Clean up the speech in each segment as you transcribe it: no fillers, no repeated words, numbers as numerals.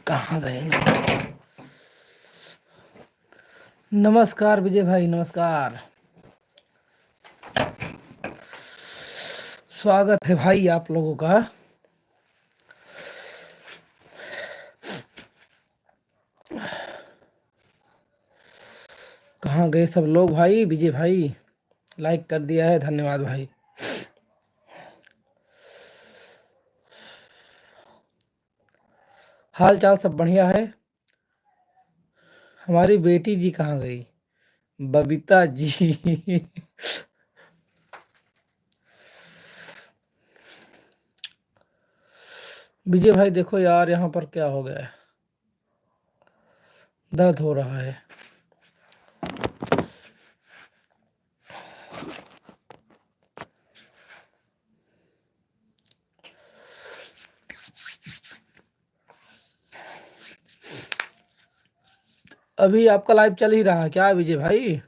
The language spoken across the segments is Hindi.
कहाँ गए? नमस्कार विजय भाई, नमस्कार। स्वागत है भाई आप लोगों का। कहाँ गए सब लोग भाई? विजय भाई लाइक कर दिया है, धन्यवाद भाई। हाल चाल सब बढ़िया है। हमारी बेटी जी कहाँ गई? बबीता जी। विजय भाई देखो यार, यहाँ पर क्या हो गया है, दर्द हो रहा है। अभी आपका लाइव चल ही रहा है क्या विजय भाई?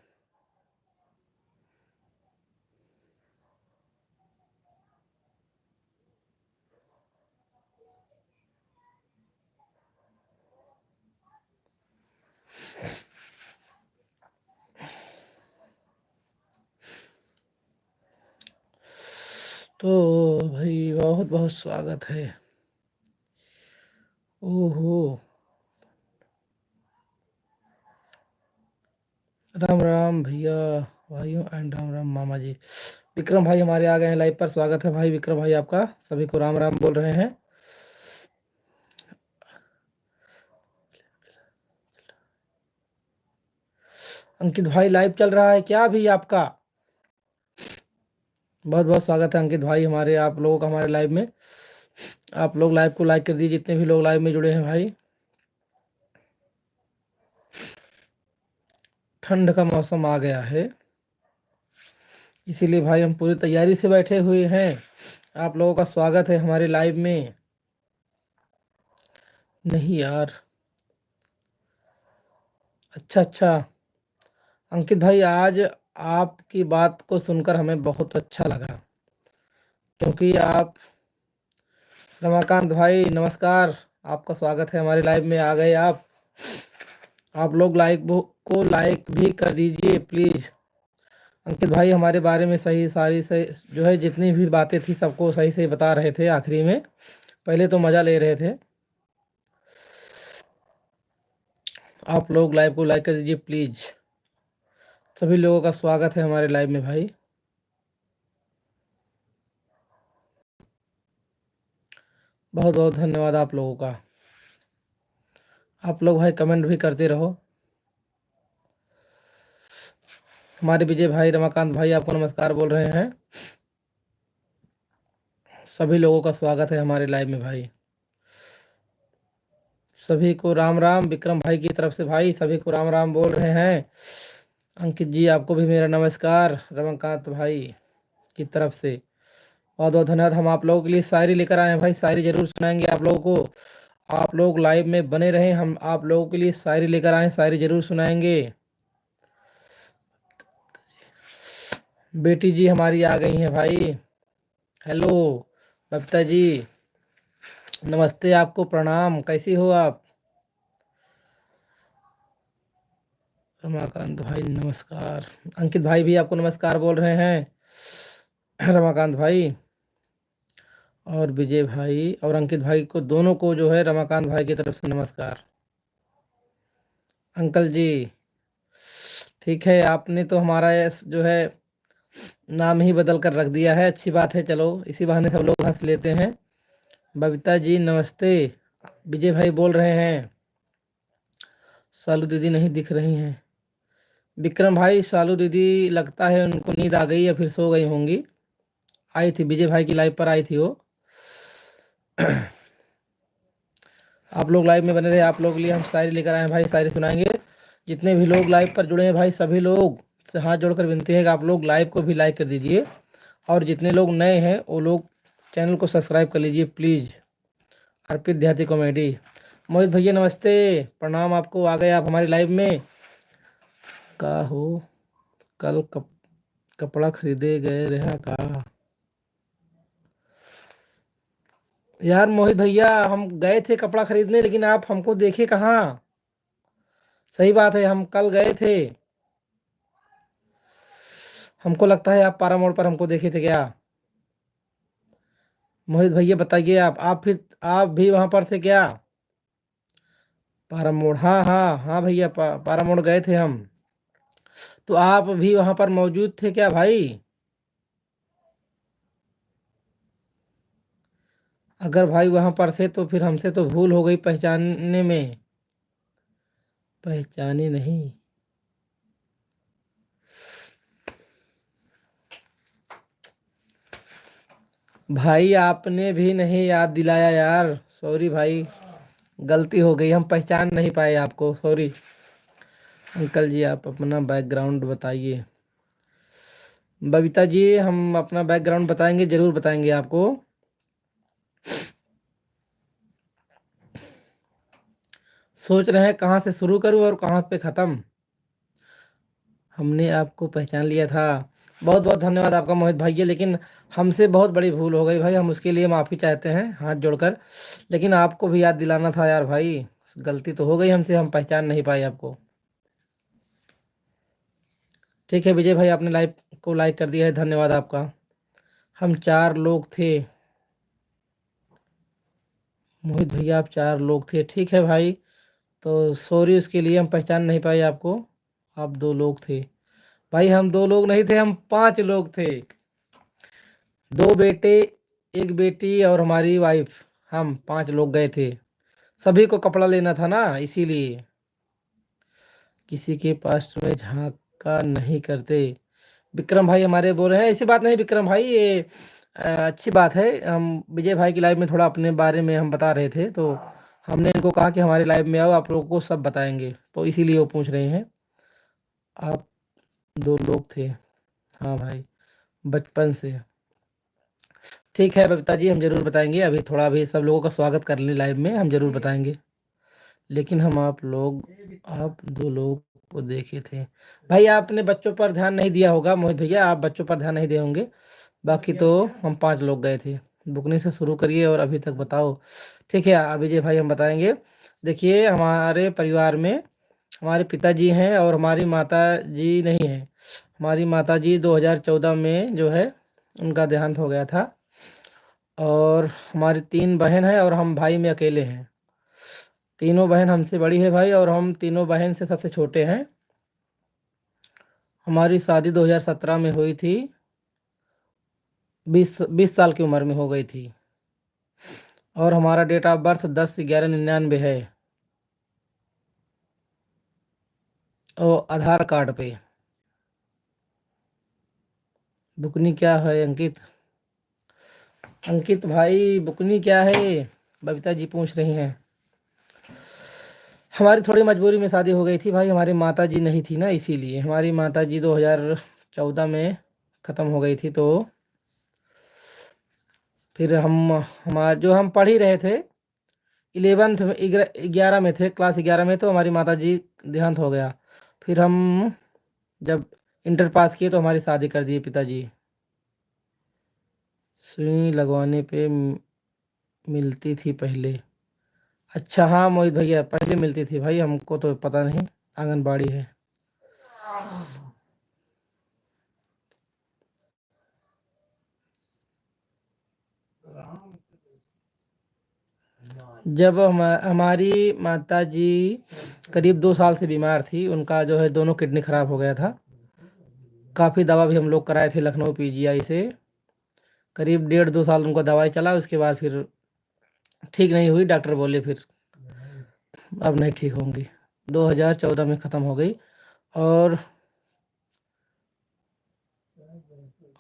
तो भाई बहुत बहुत स्वागत है। ओहो, राम राम भैया भाइयों एंड राम राम मामा जी। विक्रम भाई हमारे आ गए हैं लाइव पर, स्वागत है भाई विक्रम भाई आपका। सभी को राम राम बोल रहे हैं। अंकित भाई लाइव चल रहा है क्या अभी आपका? बहुत बहुत स्वागत है अंकित भाई हमारे, आप लोगों का हमारे लाइव में। आप लोग लाइव को लाइक कर दीजिए, जितने भी लोग लाइव में जुड़े हैं भाई। ठंड का मौसम आ गया है, इसीलिए भाई हम पूरी तैयारी से बैठे हुए हैं। आप लोगों का स्वागत है हमारे लाइव में। नहीं यार, अच्छा अच्छा। अंकित भाई आज आपकी बात को सुनकर हमें बहुत अच्छा लगा, क्योंकि आप, रमाकांत भाई नमस्कार, आपका स्वागत है हमारे लाइव में, आ गए आप लोग लाइक को लाइक भी कर दीजिए प्लीज़। अंकित भाई हमारे बारे में सही सारी सही जो है, जितनी भी बातें थी सबको सही सही बता रहे थे आखिरी में, पहले तो मज़ा ले रहे थे। आप लोग लाइव को लाइक कर दीजिए प्लीज़। सभी लोगों का स्वागत है हमारे लाइव में भाई। बहुत बहुत धन्यवाद आप लोगों का। आप लोग भाई कमेंट भी करते रहो। हमारे विजय भाई रमाकांत भाई आपको नमस्कार बोल रहे हैं। सभी लोगों का स्वागत है हमारे लाइव में भाई। सभी को राम राम, विक्रम भाई की तरफ से भाई सभी को राम राम बोल रहे हैं। अंकित जी आपको भी मेरा नमस्कार, रमाकांत भाई की तरफ से बहुत बहुत धन्यवाद। हम आप लोगों के लिए शायरी लेकर आए हैं भाई, शायरी जरूर सुनाएंगे आप लोगों को। आप लोग लाइव में बने रहें, हम आप लोगों के लिए शायरी लेकर आए, शायरी जरूर सुनाएंगे। बेटी जी हमारी आ गई हैं भाई। हेलो बबीता जी, नमस्ते, आपको प्रणाम, कैसी हो आप? रमाकांत भाई नमस्कार। अंकित भाई भी आपको नमस्कार बोल रहे हैं, रमाकांत भाई और विजय भाई और अंकित भाई को, दोनों को जो है रमाकांत भाई की तरफ से नमस्कार। अंकल जी ठीक है, आपने तो हमारा जो है नाम ही बदल कर रख दिया है, अच्छी बात है, चलो इसी बहाने सब लोग हंस लेते हैं। बबीता जी नमस्ते, विजय भाई बोल रहे हैं। सालू दीदी नहीं दिख रही हैं। विक्रम भाई सालू दीदी लगता है उनको नींद आ गई या फिर सो गई होंगी। आई थी विजय भाई की लाइव पर, आई थी वो। आप लोग लाइव में बने रहे, आप लोग के लिए हम शायरी लेकर आए हैं भाई, शायरी सुनाएंगे। जितने भी लोग लाइव पर जुड़े हैं भाई, सभी लोग से हाथ जोड़कर विनती है कि आप लोग लाइव को भी लाइक कर दीजिए, और जितने लोग नए हैं वो लोग चैनल को सब्सक्राइब कर लीजिए प्लीज़। अर्पित देहाती कॉमेडी, मोहित भैया नमस्ते, प्रणाम आपको, आ गए आप हमारी लाइव में। का हो कल कपड़ा खरीदे गए रहा का? यार मोहित भैया, हम गए थे कपड़ा खरीदने, लेकिन आप हमको देखे कहाँ। सही बात है, हम कल गए थे। हमको लगता है आप पारा मोड़ पर हमको देखे थे क्या। मोहित भैया बताइए, आप फिर आप भी वहां पर थे क्या। पारा मोड़, हाँ हाँ हाँ भैया, पारा मोड़ गए थे हम। तो आप भी वहां पर मौजूद थे क्या भाई। अगर भाई वहां पर थे तो फिर हमसे तो भूल हो गई पहचानने में। पहचाने नहीं। भाई आपने भी नहीं याद दिलाया यार, सॉरी भाई। गलती हो गई, हम पहचान नहीं पाए आपको, सॉरी। अंकल जी आप अपना बैकग्राउंड बताइए। बबीता जी, हम अपना बैकग्राउंड बताएंगे, जरूर बताएंगे आपको। सोच रहे हैं कहाँ से शुरू करूँ और कहाँ पे ख़त्म। हमने आपको पहचान लिया था। बहुत बहुत धन्यवाद आपका मोहित भैया, लेकिन हमसे बहुत बड़ी भूल हो गई भाई, हम उसके लिए माफ़ी चाहते हैं हाथ जोड़कर। लेकिन आपको भी याद दिलाना था यार भाई। गलती तो हो गई हमसे, हम पहचान नहीं पाए आपको। ठीक है विजय भाई, आपने लाइव को लाइक कर दिया है, धन्यवाद आपका। हम 4 लोग थे। मोहित भैया आप 4 लोग थे, ठीक है भाई। तो सॉरी, उसके लिए हम पहचान नहीं पाए आपको। आप 2 लोग थे। भाई हम 2 लोग नहीं थे, हम 5 लोग थे। 2 बेटे, 1 बेटी और हमारी वाइफ। हम 5 लोग गए थे। सभी को कपड़ा लेना था ना, इसीलिए। किसी के पास में झांका नहीं करते। विक्रम भाई हमारे बोल रहे हैं, ऐसी बात नहीं विक्रम भाई, ये अच्छी बात है। हम विजय भाई की लाइव में थोड़ा अपने बारे में हम बता रहे थे, तो हमने इनको कहा कि हमारे लाइव में आओ, आप लोगों को सब बताएंगे, तो इसीलिए वो पूछ रहे हैं। आप 2 लोग थे। हाँ भाई, बचपन से। ठीक है बबीता जी, हम जरूर बताएंगे। अभी थोड़ा भी सब लोगों का स्वागत कर लें लाइव में, हम जरूर बताएंगे। लेकिन हम आप 2 लोग को देखे थे। भाई आपने बच्चों पर ध्यान नहीं दिया होगा मोहित भैया, आप बच्चों पर ध्यान नहीं दिए होंगे। बाकी तो हम 5 लोग गए थे। बुकनी से शुरू करिए और अभी तक बताओ। ठीक है विजय भाई, हम बताएंगे। देखिए हमारे परिवार में हमारे पिताजी हैं और हमारी माता जी नहीं है। हमारी माता जी 2014 में जो है उनका देहांत हो गया था। और हमारी 3 बहन हैं और हम भाई में अकेले हैं। तीनों बहन हमसे बड़ी है भाई, और हम तीनों बहन से सबसे छोटे हैं। हमारी शादी 2017 में हुई थी। 20 साल की उम्र में हो गई थी। और हमारा डेट ऑफ बर्थ 10/11/99 है। और आधार कार्ड पे। बुकनी क्या है अंकित। अंकित भाई बुकनी क्या है, बबीता जी पूछ रही हैं। हमारी थोड़ी मजबूरी में शादी हो गई थी भाई, हमारी माता जी नहीं थी ना, इसीलिए। हमारी माता जी 2014 में ख़त्म हो गई थी, तो फिर हम पढ़ ही रहे थे। 11th में 11 में थे, क्लास 11 में, तो हमारी माता जी देहांत हो गया। फिर हम जब इंटर पास किए तो हमारी शादी कर दिए पिताजी। सुई लगवाने पे मिलती थी पहले। अच्छा हाँ मोहित भैया, पहले मिलती थी भाई, हमको तो पता नहीं, आंगनबाड़ी है। जब हमारी माता जी करीब 2 साल से बीमार थी, उनका जो है दोनों किडनी खराब हो गया था। काफ़ी दवा भी हम लोग कराए थे लखनऊ पीजीआई से। करीब 1.5-2 साल उनका दवाई चला, उसके बाद फिर ठीक नहीं हुई, डॉक्टर बोले फिर अब नहीं ठीक होंगी। 2014 में ख़त्म हो गई। और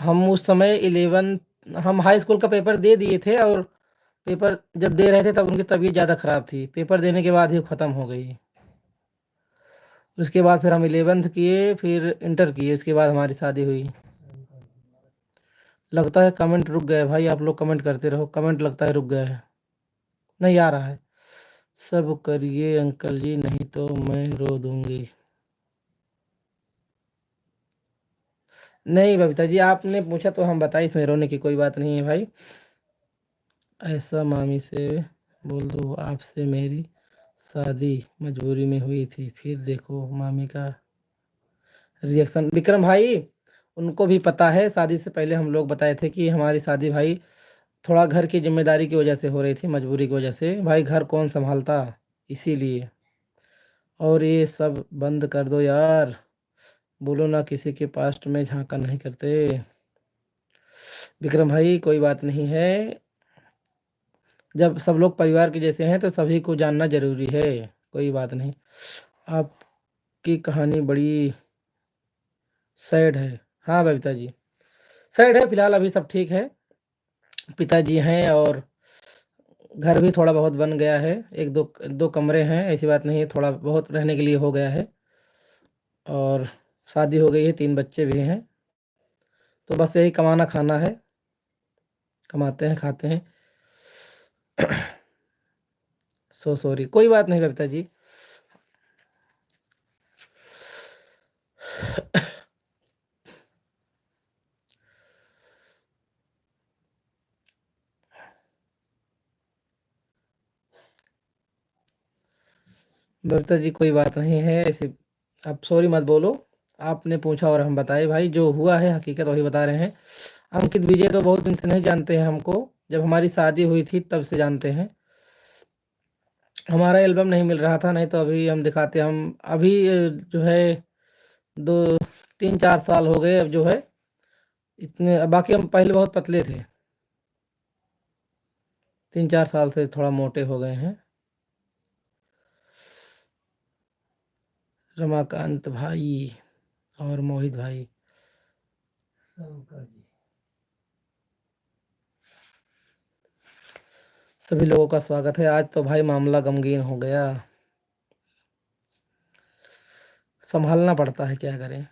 हम उस समय 11, हम हाई स्कूल का पेपर दे दिए थे, और पेपर जब दे रहे थे तब उनकी तबीयत ज़्यादा ख़राब थी, पेपर देने के बाद ही ख़त्म हो गई। उसके बाद फिर हम 11th किए, फिर इंटर किए, उसके बाद हमारी शादी हुई। लगता है कमेंट रुक गए भाई, आप लोग कमेंट करते रहो, कमेंट लगता है रुक गया है, नहीं आ रहा है। सब करिए अंकल जी, नहीं तो मैं रो दूंगी। नहीं बबीता जी, आपने पूछा तो हम बताए, इसमें रोने की कोई बात नहीं है भाई। ऐसा मामी से बोल दो आपसे मेरी शादी मजबूरी में हुई थी। फिर देखो मामी का रिएक्शन। विक्रम भाई, उनको भी पता है, शादी से पहले हम लोग बताए थे कि हमारी शादी भाई थोड़ा घर की जिम्मेदारी की वजह से हो रही थी, मजबूरी की वजह से। भाई घर कौन संभालता, इसीलिए। और ये सब बंद कर दो यार, बोलो ना किसी के पास्ट में झांका नहीं करते। विक्रम भाई कोई बात नहीं है, जब सब लोग परिवार के जैसे हैं तो सभी को जानना जरूरी है। कोई बात नहीं। आपकी कहानी बड़ी सैड है। हाँ बबीता जी, सैड है। फिलहाल अभी सब ठीक है, पिताजी हैं और घर भी थोड़ा बहुत बन गया है। एक दो दो कमरे हैं, ऐसी बात नहीं है, थोड़ा बहुत रहने के लिए हो गया है। और शादी हो गई है, 3 बच्चे भी हैं। तो बस यही कमाना खाना है, कमाते हैं खाते हैं। सो सॉरी, कोई बात नहीं बबीता जी। बबीता जी कोई बात नहीं है ऐसे, आप सॉरी मत बोलो। आपने पूछा और हम बताए, भाई जो हुआ है हकीकत वही बता रहे हैं। अंकित विजय तो बहुत दिन से नहीं जानते हैं हमको, जब हमारी शादी हुई थी तब से जानते हैं। हमारा एल्बम नहीं मिल रहा था, नहीं तो अभी हम दिखाते। हम अभी जो है 2 3 4 साल हो गए अब जो है, इतने। बाकी हम पहले बहुत पतले थे, 3 4 साल से थोड़ा मोटे हो गए हैं। रमाकांत भाई और मोहित भाई, सभी लोगों का स्वागत है। आज तो भाई मामला गमगीन हो गया, संभालना पड़ता है, क्या करें।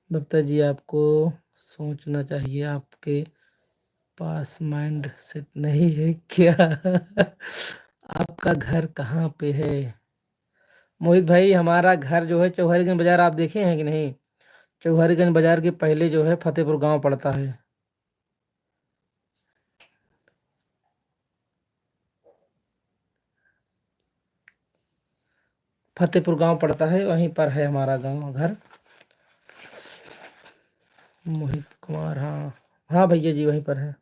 बबीता जी आपको सोचना चाहिए, आपके पास माइंड सेट नहीं है क्या? आपका घर कहाँ पे है? मोहित भाई हमारा घर जो है चौहरीगंज बाजार, आप देखे हैं कि नहीं? चौहरीगंज बाजार के पहले जो है फतेहपुर गांव पड़ता है। फतेहपुर गांव पड़ता है, वहीं पर है हमारा गांव घर। मोहित कुमार, हाँ हाँ भैया जी वहीं पर है।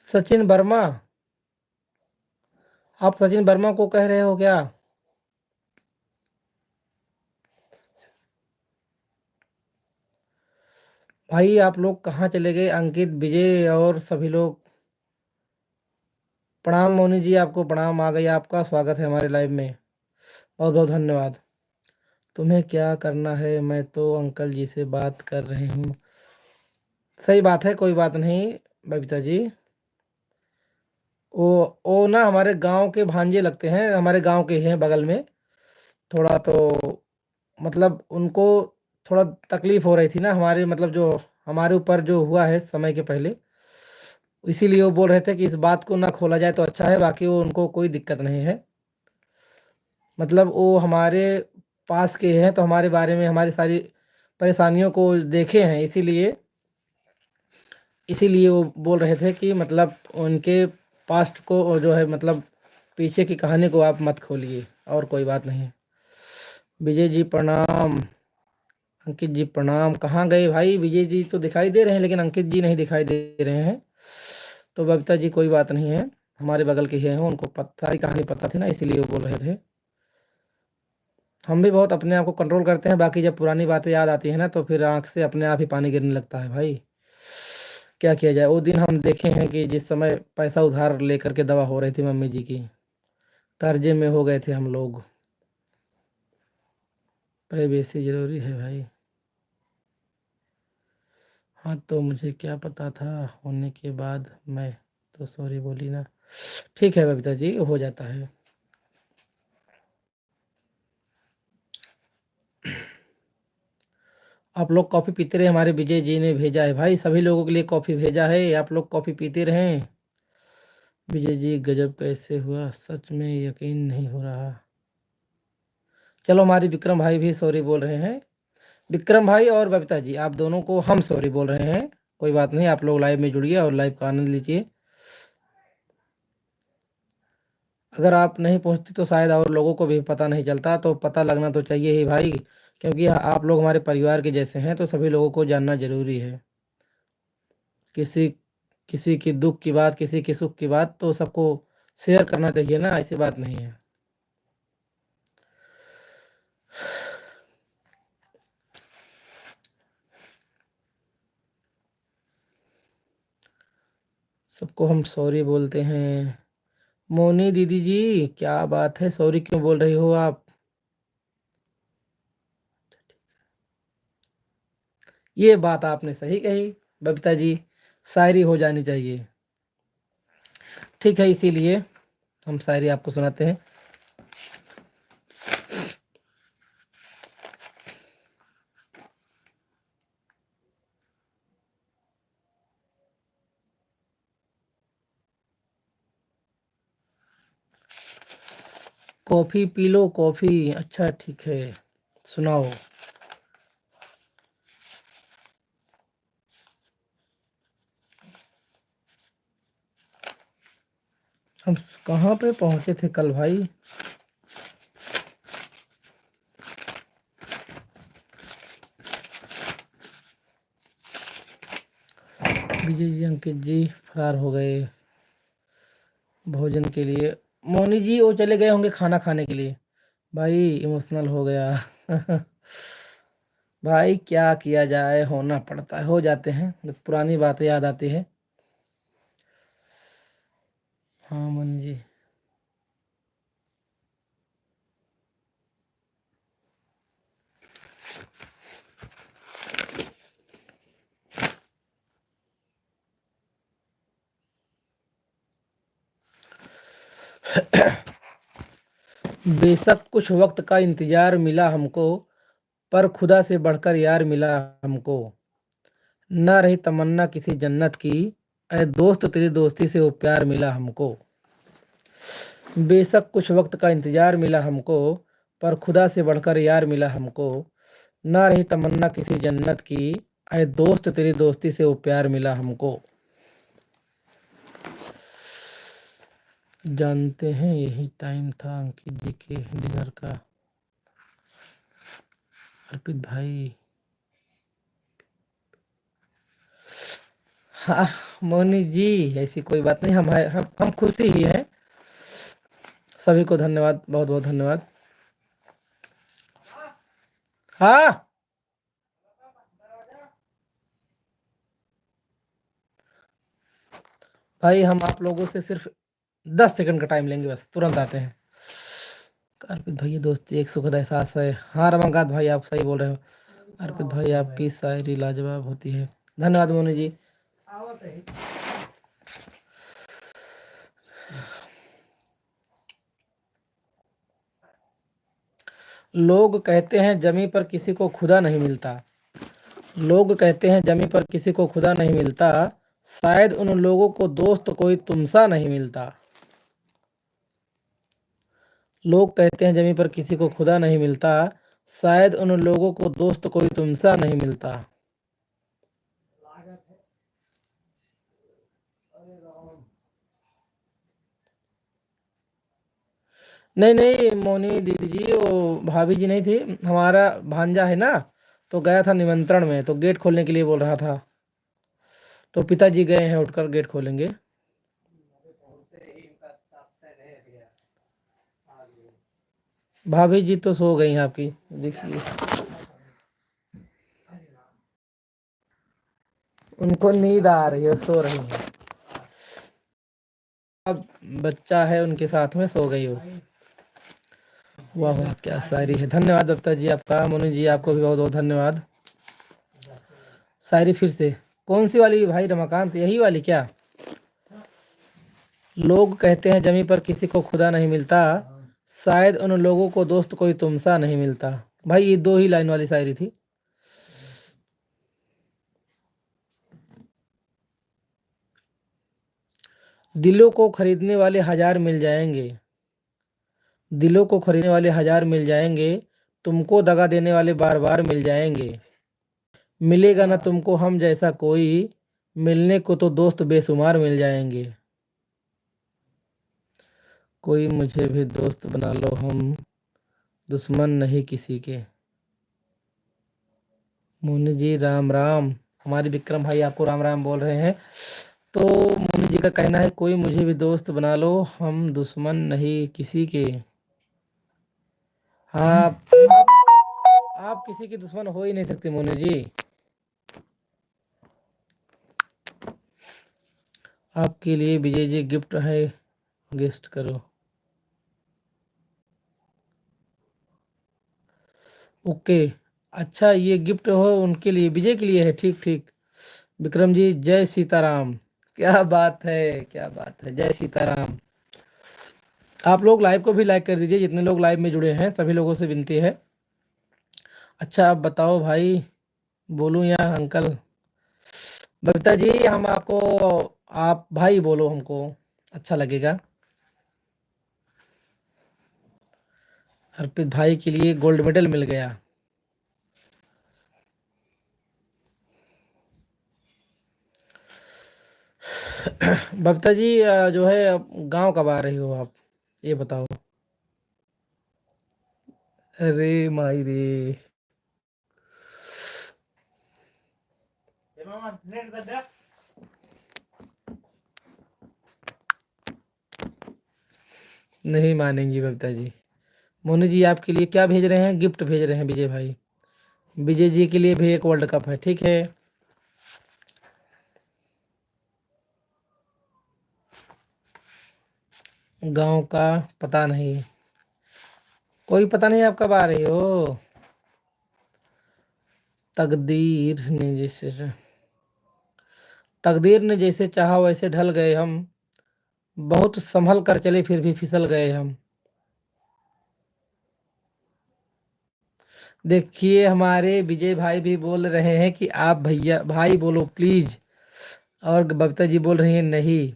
सचिन वर्मा, आप सचिन वर्मा को कह रहे हो क्या? भाई आप लोग कहाँ चले गए, अंकित विजय और सभी लोग? प्रणाम मोनी जी, आपको प्रणाम। आ गई, आपका स्वागत है हमारे लाइव में, बहुत बहुत धन्यवाद। तुम्हें क्या करना है, मैं तो अंकल जी से बात कर रही हूँ। सही बात है, कोई बात नहीं बबीता जी। वो ना हमारे गांव के भांजे लगते हैं, हमारे गांव के हैं बगल में। थोड़ा तो मतलब उनको थोड़ा तकलीफ हो रही थी ना, हमारे मतलब जो हमारे ऊपर जो हुआ है समय के पहले, इसीलिए वो बोल रहे थे कि इस बात को ना खोला जाए तो अच्छा है। बाकी वो उनको कोई दिक्कत नहीं है, मतलब वो हमारे पास के हैं तो हमारे बारे में हमारी सारी परेशानियों को देखे हैं, इसीलिए इसीलिए वो बोल रहे थे कि मतलब उनके पास्ट को जो है, मतलब पीछे की कहानी को आप मत खोलिए, और कोई बात नहीं। विजय जी प्रणाम, अंकित जी प्रणाम। कहाँ गए भाई? विजय जी तो दिखाई दे रहे हैं लेकिन अंकित जी नहीं दिखाई दे रहे हैं। तो बबीता जी कोई बात नहीं है, हमारे बगल के ही हैं, उनको सारी कहानी पता थी ना, इसीलिए वो बोल रहे थे। हम भी बहुत अपने आप को कंट्रोल करते हैं, बाकी जब पुरानी बातें याद आती है ना तो फिर आंख से अपने आप ही पानी गिरने लगता है भाई। क्या किया जाए। वो दिन हम देखे हैं कि जिस समय पैसा उधार लेकर के दवा हो रही थी मम्मी जी की, कर्जे में हो गए थे हम लोग। प्राइवेसी जरूरी है भाई। हाँ तो मुझे क्या पता था होने के बाद मैं तो सॉरी बोली ना। ठीक है बबीता जी, हो जाता है। आप लोग कॉफ़ी पीते रहे, हमारे विजय जी ने भेजा है भाई, सभी लोगों के लिए कॉफ़ी भेजा है, आप लोग कॉफ़ी पीते रहें। विजय जी गजब कैसे हुआ, सच में यकीन नहीं हो रहा। चलो हमारे विक्रम भाई भी सॉरी बोल रहे हैं। विक्रम भाई और बबीता जी, आप दोनों को हम सॉरी बोल रहे हैं। कोई बात नहीं, आप लोग लाइव में जुड़िए और लाइव का आनंद लीजिए। अगर आप नहीं पहुंचती तो शायद और लोगों को भी पता नहीं चलता, तो पता लगना तो चाहिए ही भाई, क्योंकि आप लोग हमारे परिवार के जैसे हैं, तो सभी लोगों को जानना जरूरी है। किसी किसी की दुख की बात, किसी की सुख की बात तो सबको शेयर करना चाहिए ना, ऐसी बात नहीं है। सबको हम सॉरी बोलते हैं। मोनी दीदी जी क्या बात है, सॉरी क्यों बोल रही हो आप? ये बात आपने सही कही बबीता जी, शायरी हो जानी चाहिए। ठीक है, इसीलिए हम शायरी आपको सुनाते हैं। Coffee P low, coffee. अच्छा ठीक है, सुनाओ। हम कहाँ पे पहुंचे थे कल भाई? विजय जी अंकित जी फरार हो गए भोजन के लिए। मोनी जी वो चले गए होंगे खाना खाने के लिए। भाई इमोशनल हो गया। भाई क्या किया जाए, होना पड़ता है, हो जाते हैं जब पुरानी बातें याद आती है। हाँ मोनी जी। बेशक कुछ वक्त का इंतजार मिला हमको, पर खुदा से बढ़कर यार मिला हमको। न रही तमन्ना किसी जन्नत की, ऐ दोस्त तेरी दोस्ती से वो प्यार मिला हमको। बेशक कुछ वक्त का इंतजार मिला हमको, पर खुदा से बढ़कर यार मिला हमको। न रही तमन्ना किसी जन्नत की, ऐ दोस्त तेरी दोस्ती से वो प्यार मिला हमको। जानते हैं यही टाइम था अंकित जी के डिनर का। अर्पित भाई। हाँ मोनी जी, ऐसी कोई बात नहीं, हम खुशी ही हैं। सभी को धन्यवाद, बहुत बहुत धन्यवाद। हाँ भाई, हम आप लोगों से सिर्फ 10 सेकंड का टाइम लेंगे, बस तुरंत आते हैं। अर्पित भैया दोस्ती एक सुखद एहसास है। हाँ रमाकांत भाई, आप सही बोल रहे हो। अर्पित भाई आपकी शायरी लाजवाब होती है। धन्यवाद मोनी जी। लोग कहते हैं जमी पर किसी को खुदा नहीं मिलता। लोग कहते हैं जमी पर किसी को खुदा नहीं मिलता, शायद उन लोगों को दोस्त कोई तुमसा नहीं मिलता। लोग कहते हैं जमी पर किसी को खुदा नहीं मिलता, शायद उन लोगों को दोस्त कोई तुमसा नहीं मिलता। नहीं नहीं मोनी दीदी जी, वो भाभी जी नहीं थी, हमारा भांजा है ना, तो गया था निमंत्रण में, तो गेट खोलने के लिए बोल रहा था, तो पिताजी गए हैं, उठकर गेट खोलेंगे। भाभी जी तो सो गई हैं आपकी, देखिए उनको नींद आ रही है, सो रही है। अब बच्चा है उनके साथ में, सो गई हो। वाह वाह क्या शायरी है, धन्यवाद दत्ता जी आपका। मोनी जी आपको भी बहुत बहुत धन्यवाद। शायरी फिर से। कौन सी वाली भाई रमाकांत, यही वाली क्या? लोग कहते हैं जमी पर किसी को खुदा नहीं मिलता, शायद उन लोगों को दोस्त कोई तुमसा नहीं मिलता। भाई ये 2 ही लाइन वाली शायरी थी। दिलों को खरीदने वाले 1000 मिल जाएंगे, दिलों को खरीदने वाले 1000 मिल जाएंगे, तुमको दगा देने वाले बार बार मिल जाएंगे। मिलेगा ना तुमको हम जैसा कोई, मिलने को तो दोस्त बेशुमार मिल जाएंगे। कोई मुझे भी दोस्त बना लो, हम दुश्मन नहीं किसी के। मोनी जी राम राम। हमारे विक्रम भाई आपको राम राम बोल रहे हैं। तो मोनी जी का कहना है कोई मुझे भी दोस्त बना लो, हम दुश्मन नहीं किसी के। हाँ, आप किसी के दुश्मन हो ही नहीं सकते मोनी जी। आपके लिए विजय जी गिफ्ट है, गेस्ट करो। ओके, अच्छा ये गिफ्ट हो उनके लिए, विजय के लिए है, ठीक ठीक। विक्रम जी जय सीताराम। क्या बात है, क्या बात है, जय सीताराम। आप लोग लाइव को भी लाइक कर दीजिए, जितने लोग लाइव में जुड़े हैं सभी लोगों से विनती है। अच्छा आप बताओ भाई, बोलूं या अंकल? बबीता जी हम आपको, आप भाई बोलो हमको, अच्छा लगेगा। अर्पित भाई के लिए गोल्ड मेडल मिल गया। बबीता जी जो है गांव कब आ रही हो आप, ये बताओ? अरे माई रे, नहीं मानेंगी बबीता जी। मोनू जी आपके लिए क्या भेज रहे हैं, गिफ्ट भेज रहे हैं विजय भाई। विजय जी के लिए भी एक वर्ल्ड कप है, ठीक है। गांव का पता नहीं, कोई पता नहीं आप कब आ रही हो। तकदीर ने जैसे तकदीर ने जैसे चाहा वैसे ढल गए हम, बहुत संभल कर चले फिर भी फिसल गए हम। देखिए हमारे विजय भाई भी बोल रहे हैं कि आप भैया भाई बोलो प्लीज, और बबीता जी बोल रही हैं नहीं।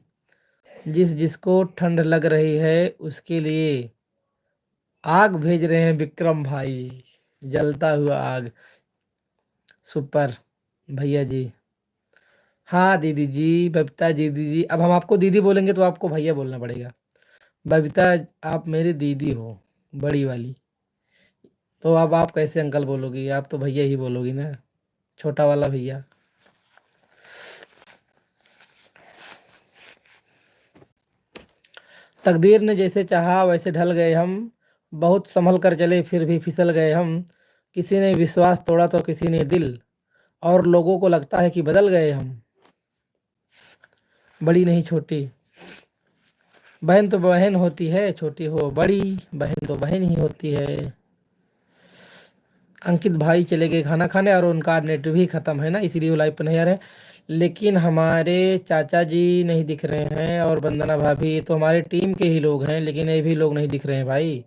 जिसको ठंड लग रही है उसके लिए आग भेज रहे हैं विक्रम भाई, जलता हुआ आग। सुपर भैया जी। हाँ दीदी जी, बबीता दीदी जी, अब हम आपको दीदी बोलेंगे तो आपको भैया बोलना पड़ेगा। बबीता आप मेरी दीदी हो, बड़ी वाली, तो अब आप कैसे अंकल बोलोगी, आप तो भैया ही बोलोगी ना, छोटा वाला भैया। तकदीर ने जैसे चाहा वैसे ढल गए हम, बहुत संभल कर चले फिर भी फिसल गए हम। किसी ने विश्वास तोड़ा तो किसी ने दिल, और लोगों को लगता है कि बदल गए हम। बड़ी नहीं छोटी, बहन तो बहन होती है, छोटी हो बड़ी, बहन तो बहन ही होती है। अंकित भाई चले गए खाना खाने, और उनका नेट भी ख़त्म है ना, इसीलिए वो लाइव पर नहीं आ रहे हैं। लेकिन हमारे चाचा जी नहीं दिख रहे हैं, और वंदना भाभी तो हमारे टीम के ही लोग हैं, लेकिन ये भी लोग नहीं दिख रहे हैं भाई।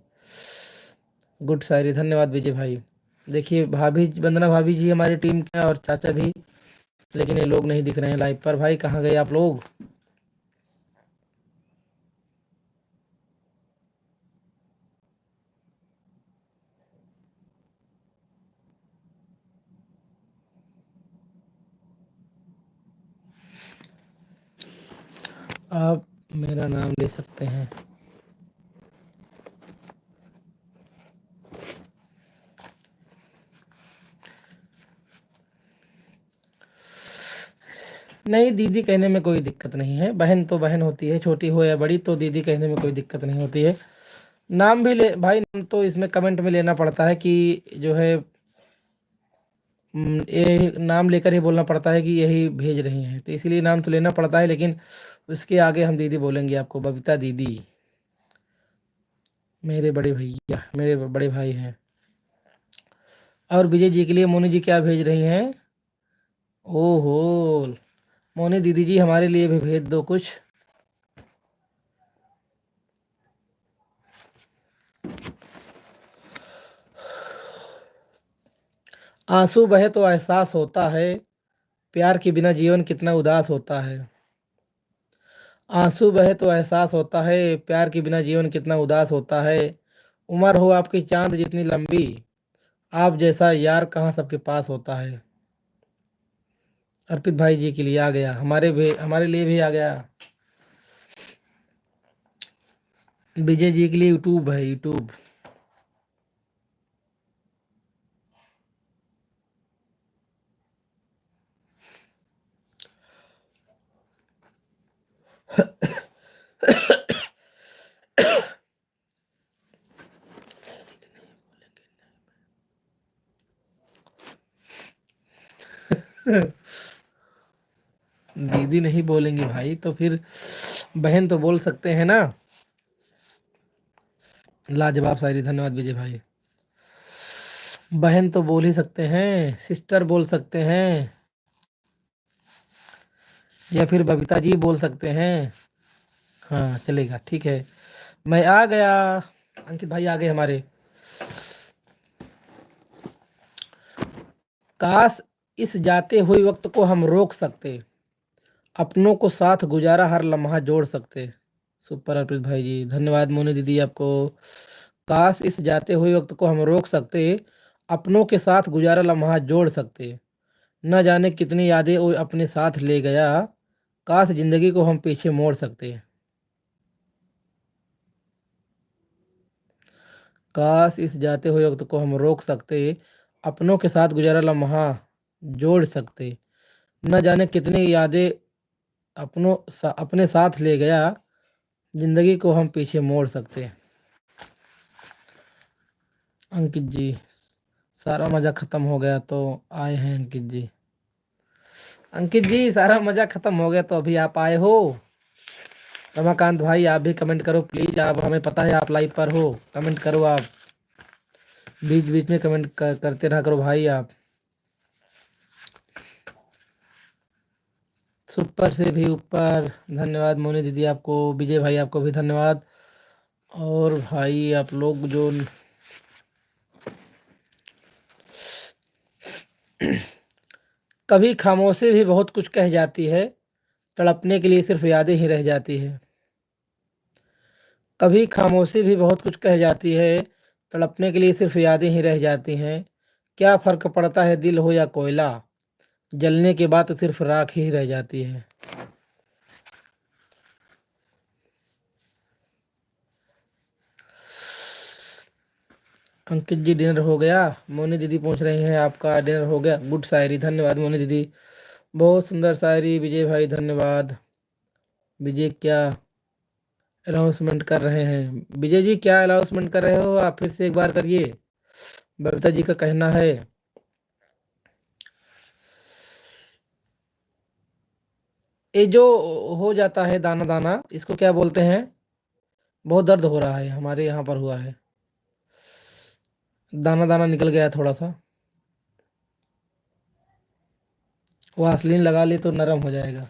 गुड शायरी, धन्यवाद विजय भाई। देखिए भाभी, वंदना भाभी जी हमारी टीम के हैं और चाचा भी, लेकिन ये लोग नहीं दिख रहे हैं लाइव पर। भाई कहाँ गए आप लोग? आप मेरा नाम ले सकते हैं। नहीं, दीदी कहने में कोई दिक्कत नहीं है, बहन तो बहन होती है, छोटी हो या बड़ी, तो दीदी कहने में कोई दिक्कत नहीं होती है। नाम भी ले भाई, नाम तो इसमें कमेंट में लेना पड़ता है कि जो है ये नाम लेकर ही बोलना पड़ता है कि यही भेज रही हैं, तो इसीलिए नाम तो लेना पड़ता है, लेकिन उसके आगे हम दीदी बोलेंगे आपको, बबीता दीदी, मेरे बड़े भैया, मेरे बड़े भाई हैं। और विजय जी के लिए मोनी जी क्या भेज रही हैं? ओहो, मोनी दीदी जी हमारे लिए भी भेज दो कुछ। आंसू बहे तो एहसास होता है, प्यार के बिना जीवन कितना उदास होता है। आंसू बहे तो एहसास होता है, प्यार के बिना जीवन कितना उदास होता है। उम्र हो आपकी चांद जितनी लंबी, आप जैसा यार कहाँ सबके पास होता है। अर्पित भाई जी के लिए आ गया, हमारे लिए भी आ गया। विजय जी के लिए यूट्यूब है, यूट्यूब। दीदी नहीं बोलेंगे भाई तो फिर बहन तो बोल सकते हैं ना। लाजवाब शायरी, धन्यवाद विजय भाई। बहन तो बोल ही सकते हैं, सिस्टर बोल सकते हैं, या फिर बबीता जी बोल सकते हैं। हाँ चलेगा, ठीक है। मैं आ गया, अंकित भाई आ गए हमारे। काश इस जाते हुए वक्त को हम रोक सकते, अपनों को साथ गुजारा हर लम्हा जोड़ सकते। सुपर अर्पित भाई जी, धन्यवाद मोनी दीदी आपको। काश इस जाते हुए वक्त को हम रोक सकते, अपनों के साथ गुजारा लम्हा जोड़ सकते। न जाने कितनी यादें वो अपने साथ ले गया, काश जिंदगी को हम पीछे मोड़ सकते। काश इस जाते हुए वक्त को हम रोक सकते, अपनों के साथ गुजारा लम्हा जोड़ सकते। न जाने कितनी यादें अपने साथ ले गया, जिंदगी को हम पीछे मोड़ सकते। अंकित जी, सारा मजा खत्म हो गया तो आए हैं अंकित जी। अंकित जी सारा मजा खत्म हो गया तो अभी आप आए हो। रमाकांत भाई आप भी कमेंट करो प्लीज, आप हमें पता है आप लाइव पर हो, कमेंट करो आप, बीच बीच में कमेंट करते रहा करो भाई आप। सुपर से भी ऊपर, धन्यवाद मोनी दीदी आपको, विजय भाई आपको भी धन्यवाद। और भाई आप लोग जो कभी खामोशी भी बहुत कुछ कह जाती है, तड़पने के लिए सिर्फ यादें ही रह जाती है। कभी खामोशी भी बहुत कुछ कह जाती है, तड़पने के लिए सिर्फ यादें ही रह जाती हैं। क्या फर्क पड़ता है दिल हो या कोयला, जलने के बाद तो सिर्फ राख ही रह जाती है। अंकित जी डिनर हो गया, मोनी दीदी पूछ रही हैं आपका डिनर हो गया। गुड शायरी, धन्यवाद मोनी दीदी, बहुत सुंदर शायरी। विजय भाई धन्यवाद। विजय क्या अनाउंसमेंट कर रहे हैं, विजय जी क्या अनाउंसमेंट कर रहे हो आप, फिर से एक बार करिए। बबीता जी का कहना है ये जो हो जाता है दाना दाना, इसको क्या बोलते हैं, बहुत दर्द हो रहा है, हमारे यहाँ पर हुआ है, दाना दाना निकल गया थोड़ा सा, वासलीन लगा ले तो नरम हो जाएगा।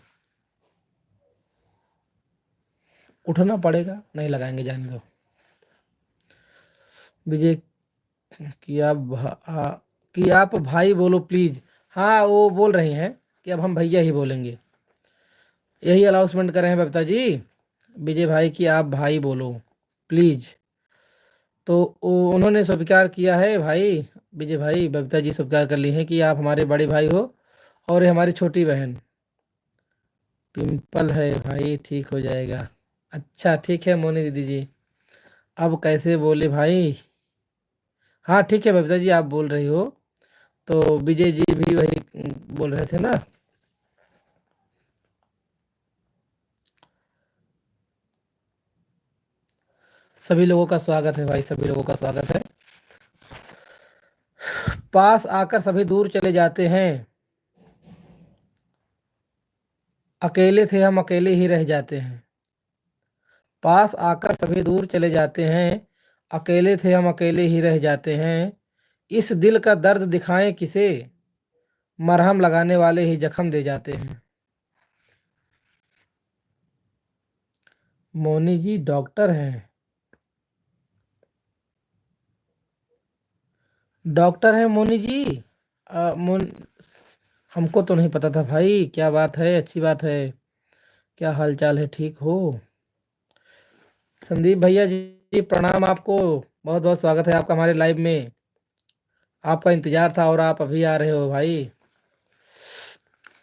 उठना पड़ेगा, नहीं लगाएंगे, जाने दो। विजय कि आप भाई बोलो प्लीज। हाँ वो बोल रही हैं कि अब हम भैया ही बोलेंगे, यही अनाउंसमेंट कर रहे हैं बबीता जी, विजय भाई की आप भाई बोलो प्लीज। तो उन्होंने स्वीकार किया है भाई, विजय भाई बबीता जी स्वीकार कर ली हैं कि आप हमारे बड़े भाई हो, और ये हमारी छोटी बहन। पिंपल है भाई, ठीक हो जाएगा। अच्छा ठीक है मोनी दीदी जी, अब कैसे बोले भाई। हाँ ठीक है बबीता जी आप बोल रही हो, तो विजय जी भी वही बोल रहे थे ना। सभी लोगों का स्वागत है भाई, सभी लोगों का स्वागत है। पास आकर सभी दूर चले जाते हैं, अकेले थे हम अकेले ही रह जाते हैं। पास आकर सभी दूर चले जाते हैं, अकेले थे हम अकेले ही रह जाते हैं। इस दिल का दर्द दिखाएं किसे, मरहम लगाने वाले ही जख्म दे जाते हैं। मोनी जी डॉक्टर हैं? डॉक्टर हैं मोनी जी? मोन हमको तो नहीं पता था भाई। क्या बात है, अच्छी बात है। क्या हाल चाल है, ठीक हो? संदीप भैया जी प्रणाम आपको। बहुत बहुत स्वागत है आपका हमारे लाइव में। आपका इंतजार था और आप अभी आ रहे हो भाई।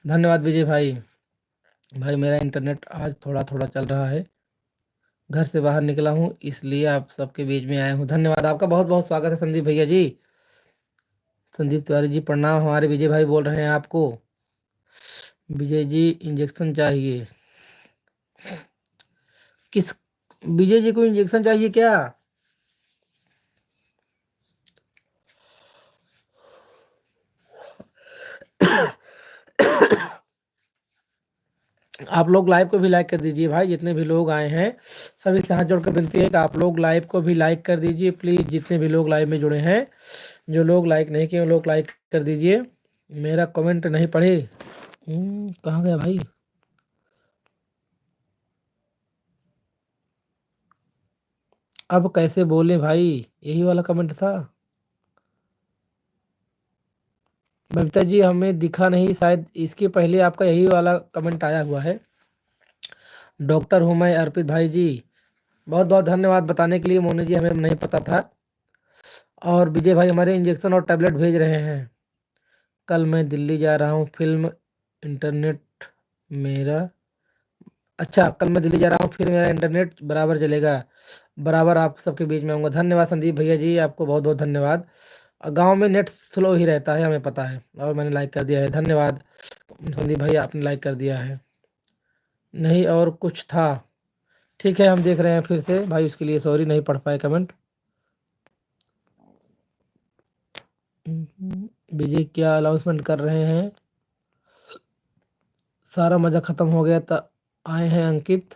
धन्यवाद विजय भाई। भाई मेरा इंटरनेट आज थोड़ा थोड़ा चल रहा है। घर से बाहर निकला हूँ इसलिए आप सबके बीच में आया हूँ। धन्यवाद आपका, बहुत बहुत स्वागत है संदीप भैया जी। संदीप तिवारी जी प्रणाम, हमारे विजय भाई बोल रहे हैं आपको। विजय जी इंजेक्शन चाहिए? किस? विजय जी को इंजेक्शन चाहिए क्या? आप लोग लाइव को भी लाइक कर दीजिए भाई, जितने भी लोग आए हैं सभी से हाथ जोड़कर विनती है कि आप लोग लाइव को भी लाइक कर दीजिए प्लीज़। जितने भी लोग लाइव में जुड़े हैं, जो लोग लाइक नहीं किए वो लोग लाइक कर दीजिए। मेरा कमेंट नहीं पढ़े। कहाँ गया भाई? अब कैसे बोले भाई? यही वाला कमेंट था। बबीता जी हमें दिखा नहीं, शायद इसके पहले आपका यही वाला कमेंट आया हुआ है। डॉक्टर हूँ मैं अर्पित भाई जी। बहुत बहुत धन्यवाद बताने के लिए मोनी जी, हमें नहीं पता था। और विजय भाई हमारे इंजेक्शन और टैबलेट भेज रहे हैं। कल मैं दिल्ली जा रहा हूँ, फिल्म इंटरनेट मेरा। अच्छा, कल मैं दिल्ली जा रहा हूँ, फिर मेरा इंटरनेट बराबर चलेगा। बराबर आप सबके बीच में आऊँगा। धन्यवाद संदीप भैया जी, आपको बहुत बहुत धन्यवाद। गांव में नेट स्लो ही रहता है, हमें पता है। और मैंने लाइक कर दिया है, धन्यवाद संदीप भाई, आपने लाइक कर दिया है। नहीं और कुछ था? ठीक है, हम देख रहे हैं फिर से भाई, उसके लिए सॉरी नहीं पढ़ पाए कमेंट। विजय क्या अनाउंसमेंट कर रहे हैं? सारा मज़ा ख़त्म हो गया तो आए हैं अंकित।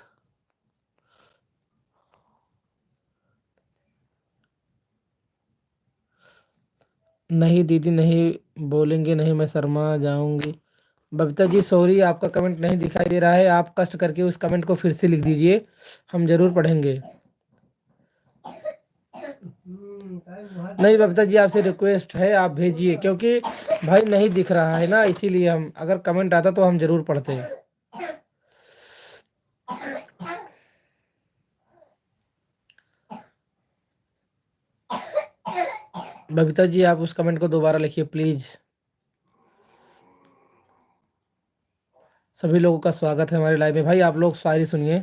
नहीं दीदी नहीं बोलेंगे, नहीं मैं शर्मा जाऊंगी। बबीता जी सॉरी, आपका कमेंट नहीं दिखाई दे रहा है। आप कष्ट करके उस कमेंट को फिर से लिख दीजिए, हम जरूर पढ़ेंगे। नहीं बबीता जी, आपसे रिक्वेस्ट है आप भेजिए, क्योंकि भाई नहीं दिख रहा है ना, इसीलिए हम, अगर कमेंट आता तो हम जरूर पढ़ते। बबीता जी आप उस कमेंट को दोबारा लिखिए प्लीज। सभी लोगों का स्वागत है हमारे लाइव में। भाई आप लोग शायरी सुनिए।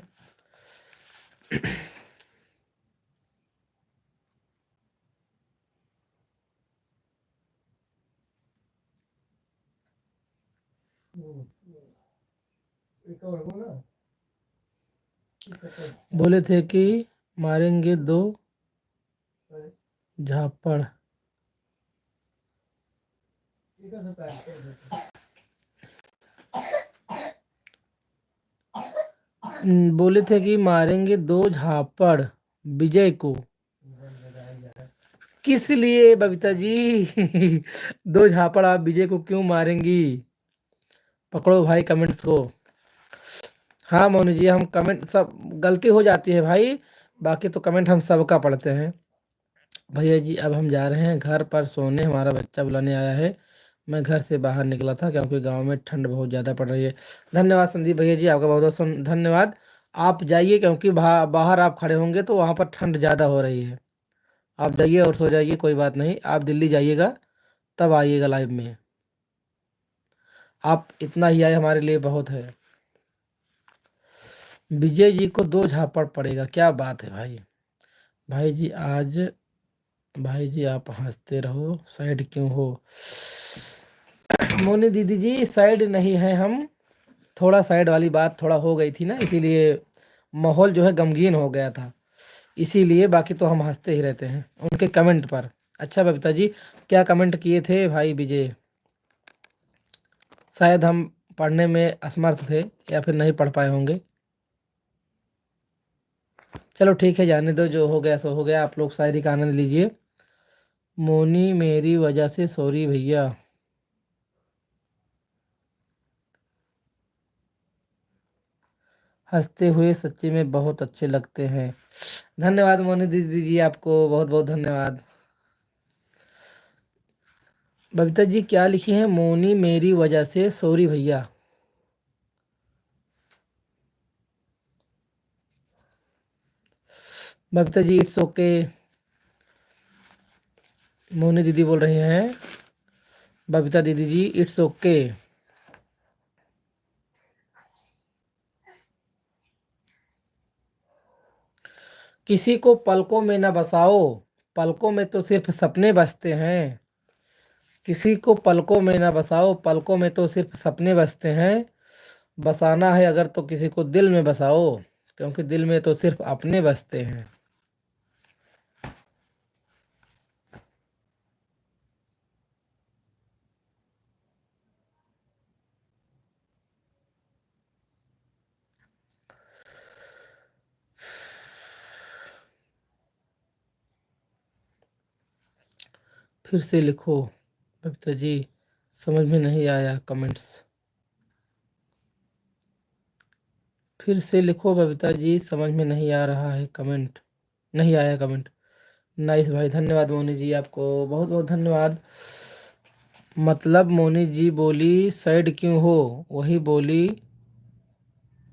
बोले थे कि मारेंगे दो झापड़। बोले थे कि मारेंगे दो झापड़ विजय को। किस लिए बबीता जी? दो झापड़ आप विजय को क्यों मारेंगी? पकड़ो भाई कमेंट्स को। हाँ मोनू जी, हम कमेंट सब गलती हो जाती है भाई, बाकी तो कमेंट हम सबका पढ़ते हैं। भैया जी अब हम जा रहे हैं घर पर सोने, हमारा बच्चा बुलाने आया है। मैं घर से बाहर निकला था क्योंकि गांव में ठंड बहुत ज़्यादा पड़ रही है। धन्यवाद संदीप भैया जी, आपका बहुत बहुत धन्यवाद। आप जाइए, क्योंकि बाहर आप खड़े होंगे तो वहाँ पर ठंड ज़्यादा हो रही है। आप जाइए और सो जाइए, कोई बात नहीं। आप दिल्ली जाइएगा तब आइएगा लाइव में। आप इतना ही आए हमारे लिए बहुत है। विजय जी को दो झापड़ पड़ेगा, क्या बात है भाई। भाई जी आज, भाई जी आप हंसते रहो, साइड क्यों हो? मोनी दीदी जी साइड नहीं है हम, थोड़ा साइड वाली बात थोड़ा हो गई थी ना, इसीलिए माहौल जो है गमगीन हो गया था, इसीलिए। बाकी तो हम हंसते ही रहते हैं उनके कमेंट पर। अच्छा बबीता जी, क्या कमेंट किए थे भाई विजय? शायद हम पढ़ने में असमर्थ थे या फिर नहीं पढ़ पाए होंगे। चलो ठीक है, जाने दो, जो हो गया सो हो गया। आप लोग शायरी का आनंद लीजिए। मोनी मेरी वजह से सॉरी भैया। हंसते हुए सच्ची में बहुत अच्छे लगते हैं। धन्यवाद मोनी दीदी जी, आपको बहुत बहुत धन्यवाद। बबीता जी क्या लिखी है? मोनी मेरी वजह से सॉरी भैया। Babita ji it's okay. मोनी दीदी बोल रही हैं बबीता दीदी जी इट्स ओके। किसी को पलकों में न बसाओ, पलकों में तो सिर्फ सपने बसते हैं। किसी को पलकों में न बसाओ, पलकों में तो सिर्फ सपने बसते हैं। बसाना है अगर तो किसी को दिल में बसाओ, क्योंकि दिल में तो सिर्फ अपने बसते हैं। फिर से लिखो बबीता जी, समझ में नहीं आया कमेंट्स। फिर से लिखो बबीता जी, समझ में नहीं आ रहा है कमेंट, नहीं आया कमेंट। नाइस भाई, धन्यवाद मोनी जी, आपको बहुत बहुत धन्यवाद। मतलब मोनी जी बोली सैड क्यों हो, वही बोली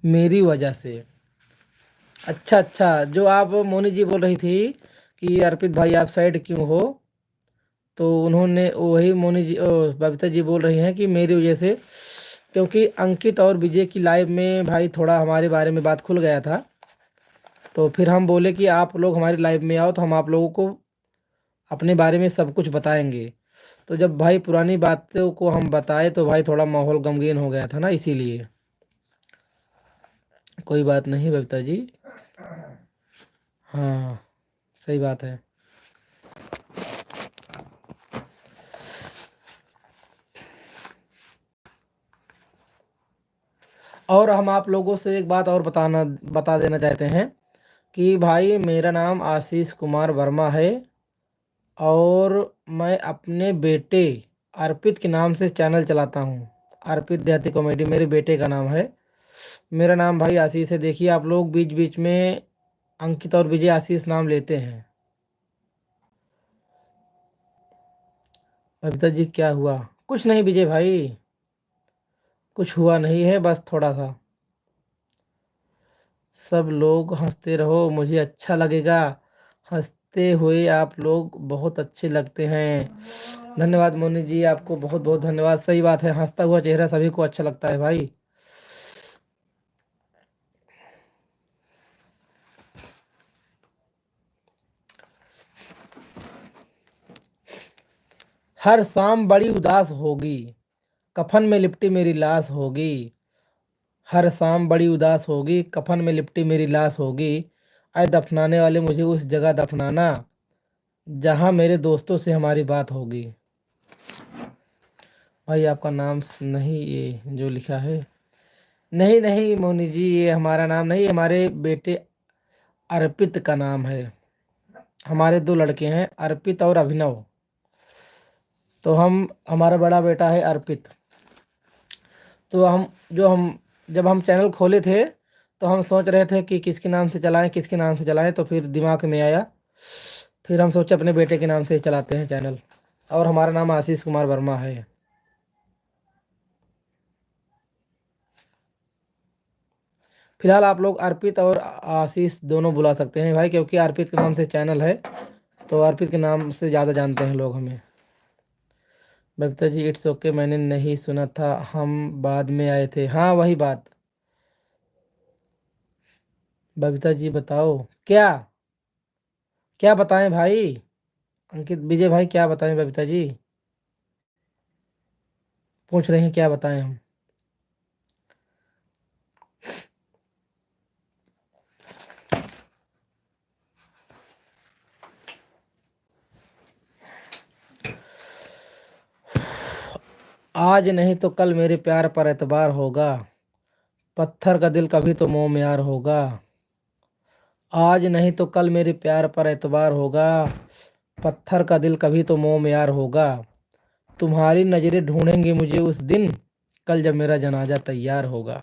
मेरी वजह से। अच्छा अच्छा, जो आप मोनी जी बोल रही थी कि अर्पित भाई आप सैड क्यों हो, तो उन्होंने वही मोनी जी बबीता जी बोल रही हैं कि मेरी वजह से, क्योंकि अंकित और विजय की लाइव में भाई थोड़ा हमारे बारे में बात खुल गया था, तो फिर हम बोले कि आप लोग हमारी लाइव में आओ तो हम आप लोगों को अपने बारे में सब कुछ बताएंगे। तो जब भाई पुरानी बातों को हम बताए तो भाई थोड़ा माहौल गमगीन हो गया था ना, इसीलिए। कोई बात नहीं बबीता जी। हाँ सही बात है। और हम आप लोगों से एक बात और बता देना चाहते हैं कि भाई मेरा नाम आशीष कुमार वर्मा है और मैं अपने बेटे अर्पित के नाम से चैनल चलाता हूँ। अर्पित देहाती कॉमेडी मेरे बेटे का नाम है। मेरा नाम भाई आशीष है। देखिए आप लोग बीच बीच में अंकित और विजय आशीष नाम लेते हैं। बबीता जी क्या हुआ? कुछ नहीं विजय भाई, कुछ हुआ नहीं है, बस थोड़ा सा। सब लोग हंसते रहो, मुझे अच्छा लगेगा। हंसते हुए आप लोग बहुत अच्छे लगते हैं। धन्यवाद मोनी जी, आपको बहुत बहुत धन्यवाद। सही बात है, हंसता हुआ चेहरा सभी को अच्छा लगता है भाई। हर शाम बड़ी उदास होगी, कफन में लिपटी मेरी लाश होगी। हर शाम बड़ी उदास होगी, कफन में लिपटी मेरी लाश होगी। आए दफनाने वाले मुझे उस जगह दफनाना जहां मेरे दोस्तों से हमारी बात होगी। भाई आपका नाम नहीं, ये जो लिखा है नहीं नहीं मोनी जी, ये हमारा नाम नहीं, हमारे बेटे अर्पित का नाम है। हमारे दो लड़के हैं, अर्पित और अभिनव। तो हमारा बड़ा बेटा है अर्पित। तो हम जब हम चैनल खोले थे तो हम सोच रहे थे कि किसके नाम से चलाएं, किसके नाम से चलाएं, तो फिर दिमाग में आया, फिर हम सोचे अपने बेटे के नाम से ही चलाते हैं चैनल। और हमारा नाम आशीष कुमार वर्मा है। फिलहाल आप लोग अर्पित और आशीष दोनों बुला सकते हैं भाई, क्योंकि अर्पित के नाम से चैनल है तो अर्पित के नाम से ज़्यादा जानते हैं लोग हमें। बबीता जी इट्स ओके, मैंने नहीं सुना था, हम बाद में आए थे। हाँ वही बात। बबीता जी बताओ क्या, क्या बताएं भाई? अंकित विजय भाई क्या बताएं? बबीता जी पूछ रहे हैं क्या बताएं हम। आज नहीं तो कल मेरे प्यार पर एतबार होगा, पत्थर का दिल कभी तो मोम यार होगा। आज नहीं तो कल मेरे प्यार पर एतबार होगा, पत्थर का दिल कभी तो मोम यार होगा। तुम्हारी नजरें ढूंढेंगी मुझे उस दिन, कल जब मेरा जनाजा तैयार होगा।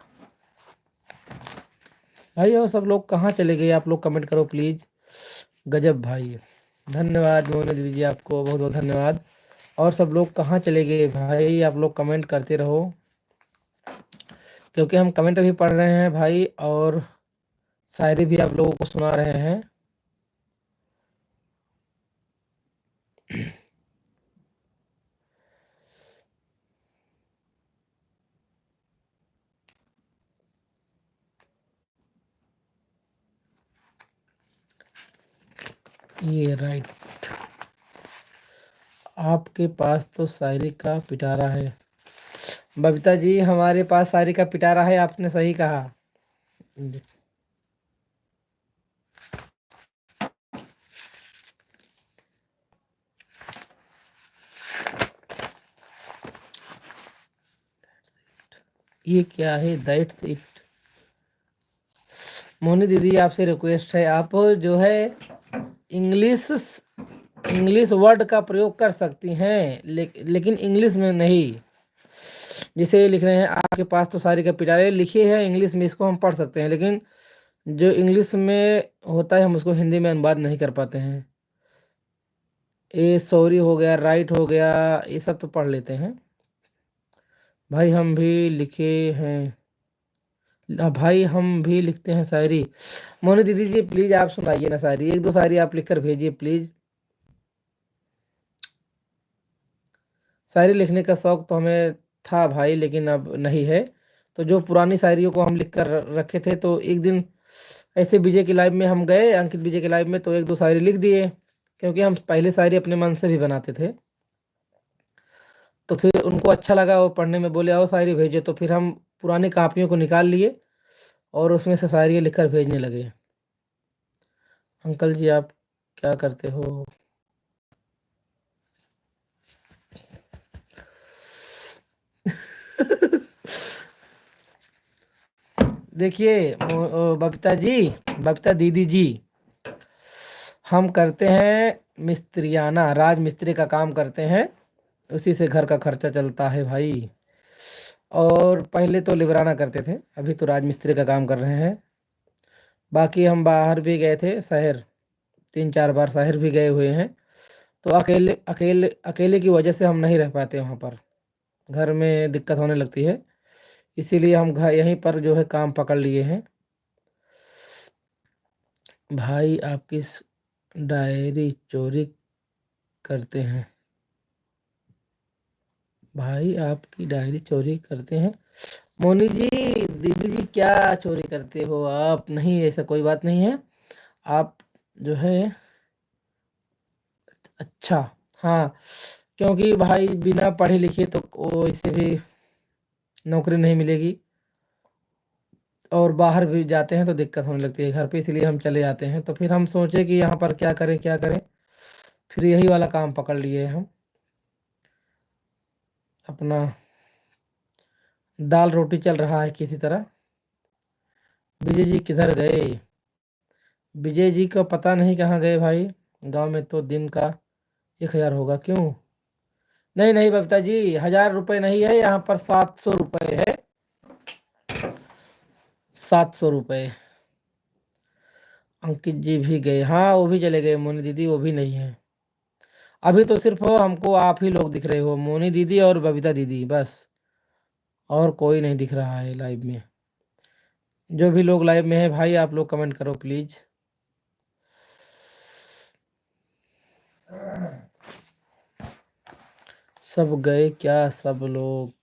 भाई और सब लोग कहाँ चले गए? आप लोग कमेंट करो प्लीज। गजब भाई, धन्यवाद मोहन दीदी जी, आपको बहुत बहुत धन्यवाद। और सब लोग कहाँ चले गए भाई? आप लोग कमेंट करते रहो, क्योंकि हम कमेंट भी पढ़ रहे हैं भाई, और शायरी भी आप लोगों को सुना रहे हैं। ये राइट, आपके पास तो शायरी का पिटारा है। बबीता जी, हमारे पास शायरी का पिटारा है, आपने सही कहा। ये क्या है? That's it. मोनी दीदी, आपसे रिक्वेस्ट है, आप जो है इंग्लिश इंग्लिश वर्ड का प्रयोग कर सकती हैं, लेकिन इंग्लिश में नहीं। जैसे लिख रहे हैं, आपके पास तो सारी का पिटारे लिखे हैं इंग्लिश में, इसको हम पढ़ सकते हैं, लेकिन जो इंग्लिश में होता है हम उसको हिंदी में अनुवाद नहीं कर पाते हैं। ए सॉरी हो गया, राइट हो गया, ये सब तो पढ़ लेते हैं भाई, हम भी लिखे हैं। भाई हम भी लिखते हैं शायरी। मोनी दीदी जी प्लीज आप सुनाइए ना शायरी, एक दो शायरी आप लिखकर भेजिए प्लीज। शायरी लिखने का शौक तो हमें था भाई, लेकिन अब नहीं है। तो जो पुरानी शायरियों को हम लिख कर रखे थे, तो एक दिन ऐसे विजय की लाइव में हम गए, अंकित विजय की लाइव में, तो एक दो शायरी लिख दिए, क्योंकि हम पहले शायरी अपने मन से भी बनाते थे। तो फिर उनको अच्छा लगा, वो पढ़ने में बोले आओ शायरी भेजो, तो फिर हम पुरानी कापियों को निकाल लिए और उसमें से शायरी लिखकर भेजने लगे। अंकल जी आप क्या करते हो? देखिए बबीता जी, बबीता दीदी जी, हम करते हैं मिस्त्रियाना, राज मिस्त्री का काम करते हैं, उसी से घर का खर्चा चलता है भाई। और पहले तो लिबराना करते थे, अभी तो राज मिस्त्री का काम कर रहे हैं। बाकी हम बाहर भी गए थे, शहर 3-4 बार शहर भी गए हुए हैं। तो अकेले अकेले अकेले की वजह से हम नहीं रह पाते वहाँ पर, घर में दिक्कत होने लगती है, इसीलिए हम घर यहीं पर जो है काम पकड़ लिए हैं। भाई आपकी डायरी चोरी करते हैं, भाई आपकी डायरी चोरी करते हैं। मोनी जी, दीदी जी क्या चोरी करते हो आप? नहीं, ऐसा कोई बात नहीं है। आप जो है, अच्छा, हाँ, क्योंकि भाई बिना पढ़े लिखे तो वो इसे भी नौकरी नहीं मिलेगी, और बाहर भी जाते हैं तो दिक्कत होने लगती है घर पे, इसलिए हम चले जाते हैं। तो फिर हम सोचे कि यहाँ पर क्या करें क्या करें, फिर यही वाला काम पकड़ लिए हम, अपना दाल रोटी चल रहा है किसी तरह। विजय जी किधर गए? विजय जी का पता नहीं कहाँ गए भाई, गांव में तो दिन का 1,000 होगा। क्यों? नहीं नहीं बबीता जी, 1,000 रुपये नहीं है, यहाँ पर 700 रुपये है, 700 रुपये। अंकित जी भी गए, हाँ वो भी चले गए, मोनी दीदी वो भी नहीं है। अभी तो सिर्फ हमको आप ही लोग दिख रहे हो, मोनी दीदी और बबीता दीदी बस, और कोई नहीं दिख रहा है लाइव में। जो भी लोग लाइव में है भाई, आप लोग कमेंट करो प्लीज। सब गए क्या सब लोग?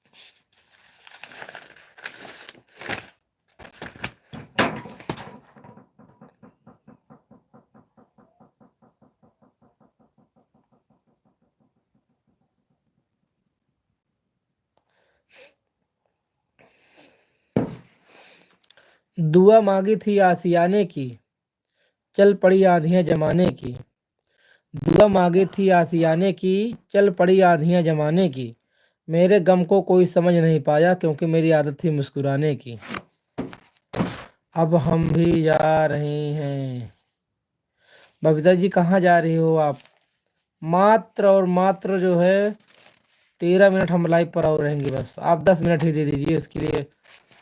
दुआ मांगी थी आसियाने की, चल पड़ी आंधियां जमाने की। दुआ मांगी थी आसियाने की, चल पड़ी आंधियां जमाने की। मेरे गम को कोई समझ नहीं पाया, क्योंकि मेरी आदत थी मुस्कुराने की। अब हम भी जा रहे हैं। बबीता जी कहाँ जा रही हो आप? मात्र और मात्र जो है 13 मिनट हम लाइव पर और रहेंगे, बस आप 10 मिनट ही दे दीजिए, उसके लिए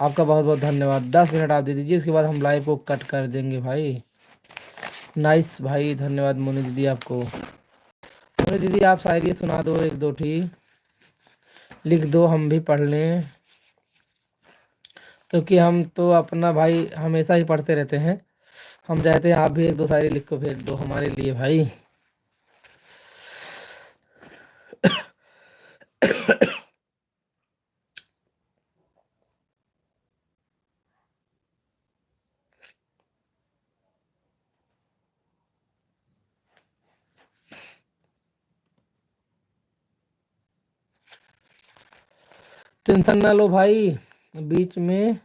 आपका बहुत बहुत धन्यवाद। 10 मिनट आप दे दीजिए, उसके बाद हम लाइव को कट कर देंगे भाई। नाइस भाई, धन्यवाद मोनी दीदी आपको। मोनी दीदी आप शायरी सुना दो, एक दो ठी लिख दो, हम भी पढ़ लें, क्योंकि हम तो अपना भाई हमेशा ही पढ़ते रहते हैं। हम चाहते हैं आप भी एक दो शायरी लिख को भेज दो हमारे लिए भाई। टेंशन ना लो भाई, बीच में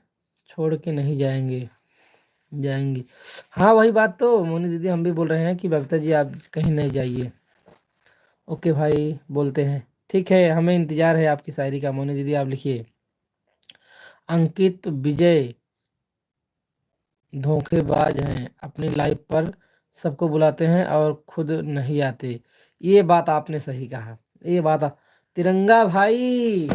छोड़ के नहीं जाएंगे। हाँ वही बात तो मोनी दीदी हम भी बोल रहे हैं कि बबीता जी आप कहीं नहीं जाइए। ओके भाई, बोलते हैं, ठीक है, हमें इंतजार है आपकी शायरी का। मोनी दीदी आप लिखिए। अंकित विजय धोखेबाज हैं, अपनी लाइफ पर सबको बुलाते हैं और खुद नहीं आते। ये बात आपने सही कहा, ये बात तिरंगा भाई,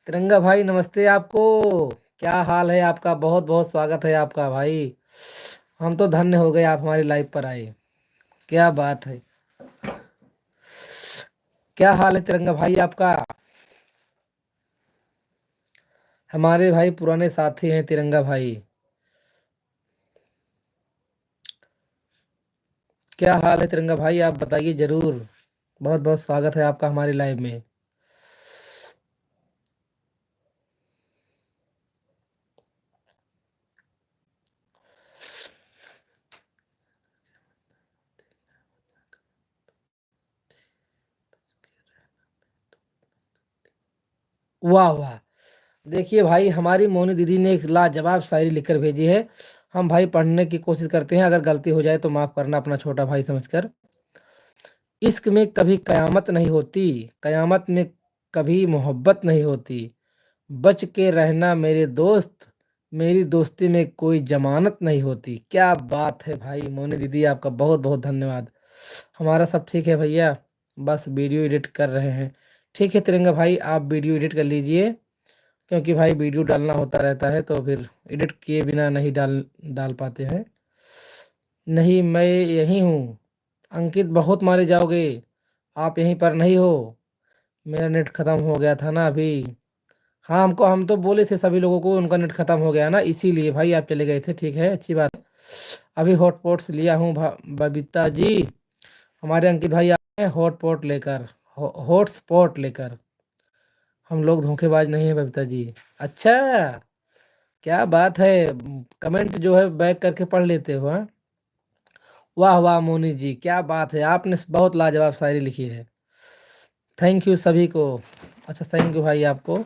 तिरंगा भाई नमस्ते आपको। क्या हाल है आपका? बहुत बहुत स्वागत है आपका भाई। हम तो धन्य हो गए आप हमारी लाइफ पर आए। क्या बात है, क्या हाल है तिरंगा भाई आपका? हमारे भाई पुराने साथी हैं तिरंगा भाई। क्या हाल है तिरंगा भाई, आप बताइए जरूर। बहुत बहुत स्वागत है आपका हमारी लाइव में। वाह वाह, देखिए भाई हमारी मोनी दीदी ने एक लाजवाब शायरी लिखकर भेजी है। हम भाई पढ़ने की कोशिश करते हैं, अगर गलती हो जाए तो माफ़ करना अपना छोटा भाई समझकर। इश्क में कभी कयामत नहीं होती, कयामत में कभी मोहब्बत नहीं होती। बच के रहना मेरे दोस्त, मेरी दोस्ती में कोई जमानत नहीं होती। क्या बात है भाई मोनी दीदी, आपका बहुत बहुत धन्यवाद। हमारा सब ठीक है भैया, बस वीडियो एडिट कर रहे हैं। ठीक है तिरंगा भाई, आप वीडियो एडिट कर लीजिए, क्योंकि भाई वीडियो डालना होता रहता है तो फिर एडिट किए बिना नहीं डाल पाते हैं। नहीं मैं यहीं हूँ अंकित, बहुत मारे जाओगे, आप यहीं पर नहीं हो। मेरा नेट ख़त्म हो गया था ना अभी। हाँ हमको, हम तो बोले थे सभी लोगों को, उनका नेट ख़त्म हो गया ना, इसीलिए भाई आप चले गए थे। ठीक है, अच्छी बात है। अभी हॉटपॉट्स लिया हूँ बबीता जी। हमारे अंकित भाई आए हैं हॉटपॉट लेकर, हॉटस्पॉट लेकर। हम लोग धोखेबाज नहीं है बबीता जी। अच्छा, क्या बात है, कमेंट जो है बैक करके पढ़ लेते हो हाँ। वाह वाह मोनी जी, क्या बात है, आपने बहुत लाजवाब शायरी लिखी है। थैंक यू सभी को। अच्छा थैंक यू भाई आपको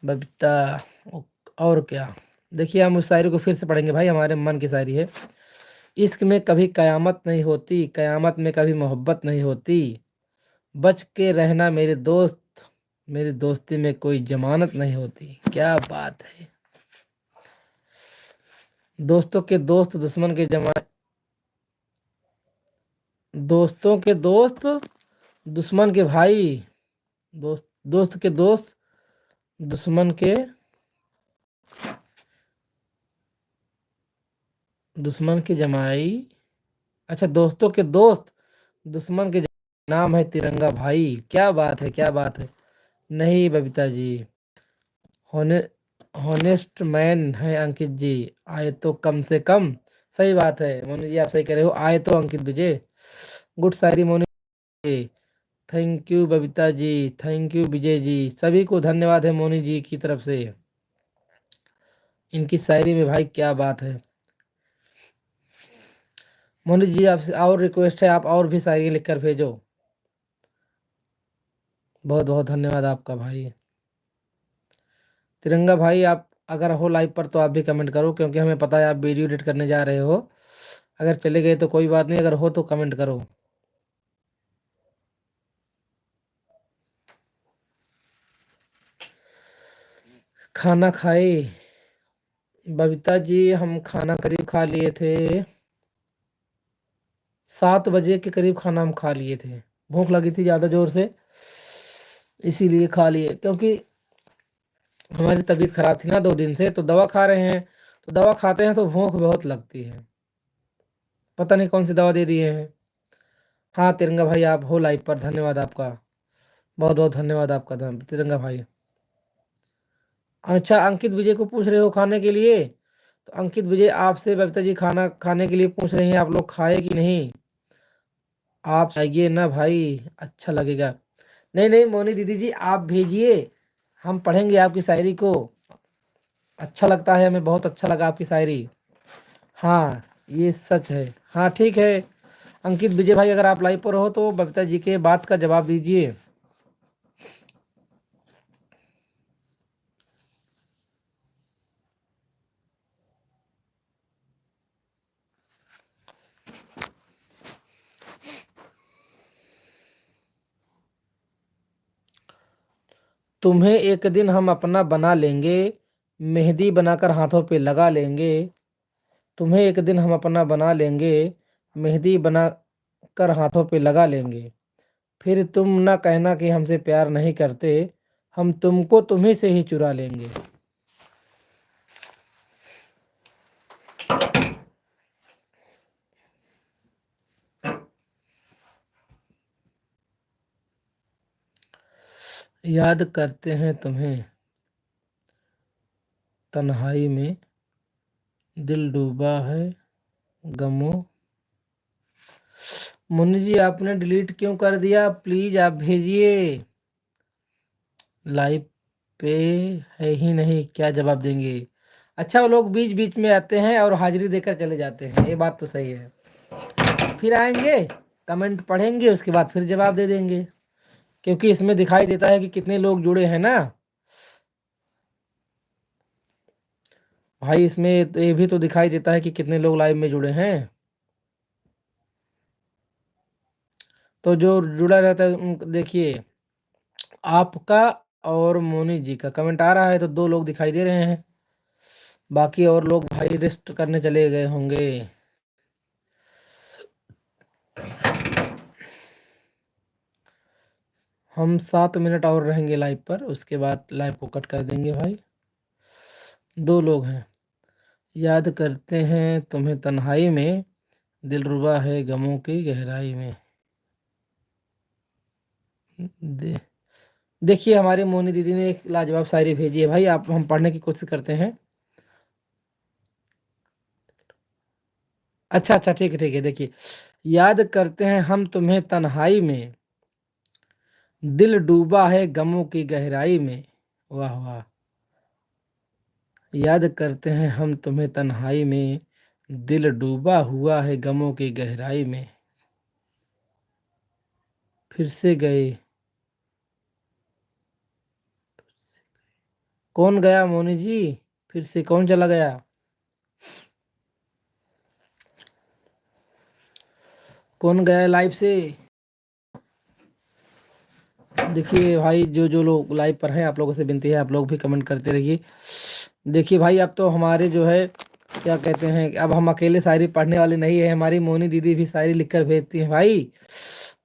बबीता। और क्या, देखिए हम उस शायरी को फिर से पढ़ेंगे भाई, हमारे मन की शायरी है। इश्क में कभी कयामत नहीं होती, कयामत में कभी मोहब्बत नहीं होती। बच के रहना मेरे दोस्त, मेरी दोस्ती में कोई जमानत नहीं होती। क्या बात है, दोस्तों के दोस्त दुश्मन के जमानत, दोस्तों के दोस्त दुश्मन के भाई, दोस्त दोस्त के दोस्त दुश्मन के, दुश्मन की जमाई। अच्छा, दोस्तों के दोस्त दुश्मन के नाम है तिरंगा भाई। क्या बात है, क्या बात है। नहीं बबीता जी, होने होनेस्ट मैन है अंकित जी, आए तो कम से कम। सही बात है मोनी जी, आप सही कह रहे हो, आए तो अंकित विजय। गुड शायरी Moni ji. Thank you Babita ji, thank you Vijay ji, सभी को धन्यवाद है मोनी जी की तरफ से। इनकी शायरी में भाई क्या बात है। मोनी जी आपसे और रिक्वेस्ट है, आप और भी शायरी लिख कर भेजो। बहुत बहुत धन्यवाद आपका भाई। तिरंगा भाई आप अगर हो लाइव पर तो आप भी कमेंट करो, क्योंकि हमें पता है आप वीडियो एडिट करने जा रहे हो। अगर चले गए तो कोई बात नहीं, अगर हो तो कमेंट करो। खाना खाए बबीता जी, हम खाना करीब खा लिए थे, 7 बजे के करीब खाना हम खा लिए थे। भूख लगी थी ज़्यादा ज़ोर से, इसीलिए खा लिए, क्योंकि हमारी तबीयत खराब थी ना 2 दिन से, तो दवा खा रहे हैं। तो दवा खाते हैं तो भूख बहुत लगती है, पता नहीं कौन सी दवा दे दिए हैं। हाँ तिरंगा भाई, आप हो लाइव पर, धन्यवाद आपका, बहुत बहुत धन्यवाद आपका तिरंगा भाई। अच्छा, अंकित विजय को पूछ रहे हो खाने के लिए, तो अंकित विजय आपसे बबीता जी खाना खाने के लिए पूछ रही हैं, आप लोग खाए कि नहीं? आप चाहिए ना भाई, अच्छा लगेगा। नहीं नहीं मोनी दीदी जी, आप भेजिए, हम पढ़ेंगे आपकी शायरी को, अच्छा लगता है हमें, बहुत अच्छा लगा आपकी शायरी। हाँ ये सच है। हाँ ठीक है अंकित विजय भाई, अगर आप लाइव पर हो तो बबीता जी के बात का जवाब दीजिए। तुम्हें एक दिन हम अपना बना लेंगे, मेहंदी बनाकर हाथों पे लगा लेंगे। तुम्हें एक दिन हम अपना बना लेंगे, मेहंदी बना कर हाथों पे लगा लेंगे। फिर तुम ना कहना कि हमसे प्यार नहीं करते, हम तुमको तुम्ही से ही चुरा लेंगे। याद करते हैं तुम्हें तन्हाई में, दिल डूबा है गमों। मुन्नी जी आपने डिलीट क्यों कर दिया? प्लीज आप भेजिए, लाइव पे है ही नहीं, क्या जवाब देंगे? अच्छा, वो लोग बीच बीच में आते हैं और हाजिरी देकर चले जाते हैं, ये बात तो सही है। फिर आएंगे, कमेंट पढ़ेंगे, उसके बाद फिर जवाब दे देंगे, क्योंकि इसमें दिखाई देता है कि कितने लोग जुड़े हैं ना भाई, इसमें तो ये भी तो दिखाई देता है कि कितने लोग लाइव में जुड़े हैं। तो जो जुड़ा रहता है देखिए, आपका और मोनी जी का कमेंट आ रहा है, तो 2 लोग दिखाई दे रहे हैं, बाकी और लोग भाई रेस्ट करने चले गए होंगे। हम 7 मिनट और रहेंगे लाइव पर, उसके बाद लाइव को कट कर देंगे भाई। 2 लोग हैं। याद करते हैं तुम्हें तन्हाई में, दिलरुबा है गमों की गहराई में। दे, देखिए हमारे मोनी दीदी ने एक लाजवाब शायरी भेजी है भाई, आप हम पढ़ने की कोशिश करते हैं। अच्छा अच्छा ठीक है देखिए, याद करते हैं हम तुम्हें तन्हाई में, दिल डूबा है गमों की गहराई में। वाह वाह। याद करते हैं हम तुम्हें तन्हाई में, दिल डूबा हुआ है गमों की गहराई में। फिर से गए, कौन गया मोनी जी? फिर से कौन चला गया? कौन गया लाइव से? देखिए भाई, जो जो लोग लाइव पर हैं, आप लोगों से विनती है, आप लोग भी कमेंट करते रहिए। देखिए भाई, अब तो हमारे जो है क्या कहते हैं, अब हम अकेले शायरी पढ़ने वाले नहीं है, हमारी मोनी दीदी भी शायरी लिखकर भेजती हैं भाई,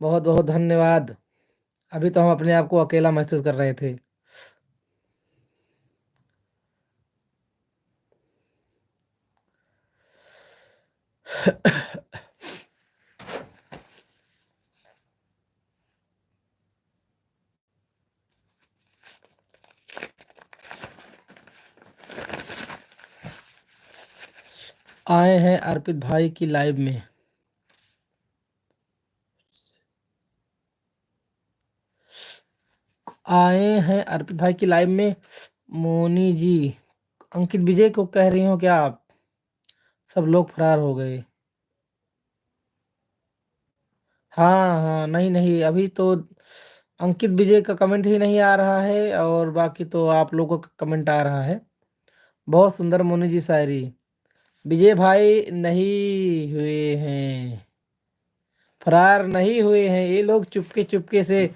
बहुत बहुत धन्यवाद। अभी तो हम अपने आप को अकेला महसूस कर रहे थे। आए हैं अर्पित भाई की लाइव में, आए हैं अर्पित भाई की लाइव में। मोनी जी अंकित विजय को कह रही हो क्या आप? सब लोग फरार हो गए। हाँ हाँ, नहीं नहीं, अभी तो अंकित विजय का कमेंट ही नहीं आ रहा है, और बाकी तो आप लोगों का कमेंट आ रहा है। बहुत सुंदर मोनी जी शायरी। विजय भाई नहीं हुए हैं, फरार नहीं हुए हैं, ये लोग चुपके चुपके से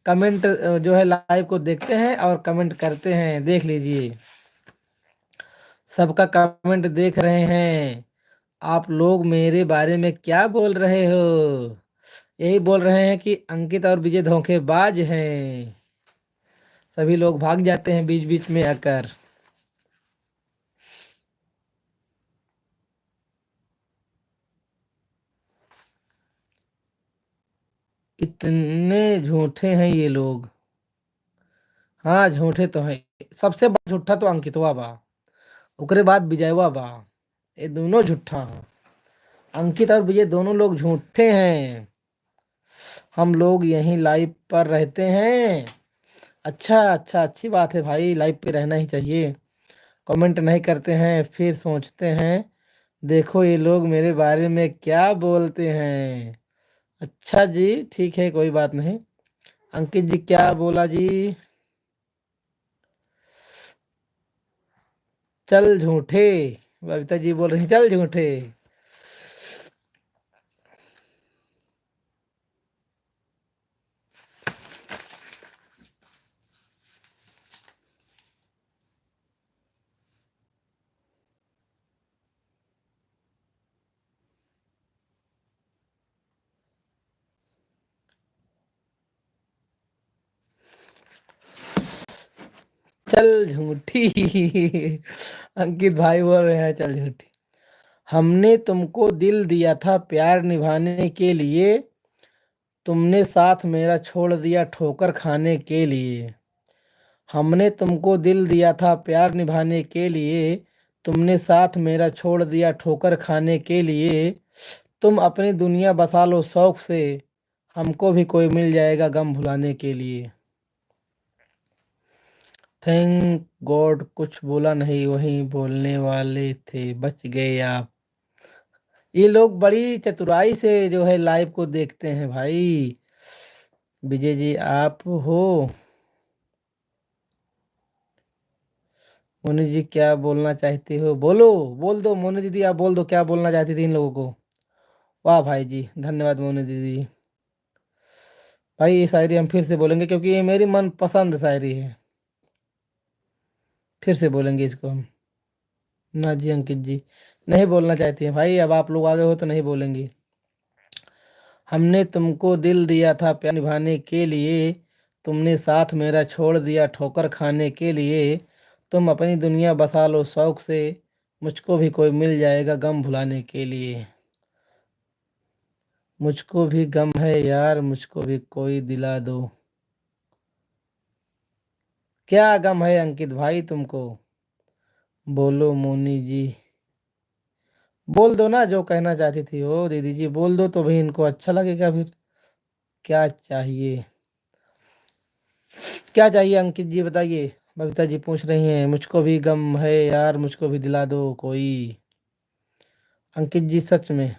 कमेंट जो है लाइव को देखते हैं और कमेंट करते हैं, देख लीजिए, सबका कमेंट देख रहे हैं। आप लोग मेरे बारे में क्या बोल रहे हो? यही बोल रहे हैं कि अंकित और विजय धोखेबाज हैं। सभी लोग भाग जाते हैं बीच बीच में आकर। इतने झूठे हैं ये लोग। हाँ झूठे तो हैं। सबसे बड़ा झूठा तो अंकितवा बा, ओकरे बाद विजयवा बा। ये दोनों झूठा हैं। अंकित और विजय दोनों लोग झूठे हैं। हम लोग यहीं लाइव पर रहते हैं। अच्छा अच्छा, अच्छी बात है भाई, लाइव पे रहना ही चाहिए। कमेंट नहीं करते हैं फिर सोचते हैं देखो ये लोग मेरे बारे में क्या बोलते हैं। अच्छा जी, ठीक है, कोई बात नहीं। अंकित जी क्या बोला जी? चल झूठे। बबीता जी बोल रही हैं, चल झूठे। चल झूठी। अंकित भाई बोल रहे हैं चल झूठी। हमने तुमको दिल दिया था प्यार निभाने के लिए, तुमने साथ मेरा छोड़ दिया ठोकर खाने के लिए। हमने तुमको दिल दिया था प्यार निभाने के लिए, तुमने साथ मेरा छोड़ दिया ठोकर खाने के लिए। तुम अपनी दुनिया बसा लो शौक से, हमको भी कोई मिल जाएगा गम भुलाने के लिए। थैंक गॉड कुछ बोला नहीं, वही बोलने वाले थे बच गए आप। ये लोग बड़ी चतुराई से जो है लाइव को देखते हैं भाई। विजय जी आप हो? मोनी जी क्या बोलना चाहते हो? बोलो, बोल दो मोनी दीदी, आप बोल दो क्या बोलना चाहती थी इन लोगों को। वाह भाई जी, धन्यवाद मोनी दीदी। भाई ये शायरी हम फिर से बोलेंगे क्योंकि ये मेरी मनपसंद शायरी है। फिर से बोलेंगे इसको हम। ना जी अंकित जी नहीं बोलना चाहती हैं भाई, अब आप लोग आगे हो तो नहीं बोलेंगी। हमने तुमको दिल दिया था प्यार निभाने के लिए, तुमने साथ मेरा छोड़ दिया ठोकर खाने के लिए। तुम अपनी दुनिया बसा लो शौक से, मुझको भी कोई मिल जाएगा गम भुलाने के लिए। मुझको भी गम है यार, मुझको भी कोई दिला दो। क्या गम है अंकित भाई तुमको? बोलो मोनी जी, बोल दो ना जो कहना चाहती थी। ओ दीदी जी बोल दो तो भी इनको अच्छा लगेगा फिर। क्या चाहिए? क्या चाहिए अंकित जी बताइए। बबीता जी पूछ रही हैं मुझको भी गम है यार, मुझको भी दिला दो कोई। अंकित जी सच में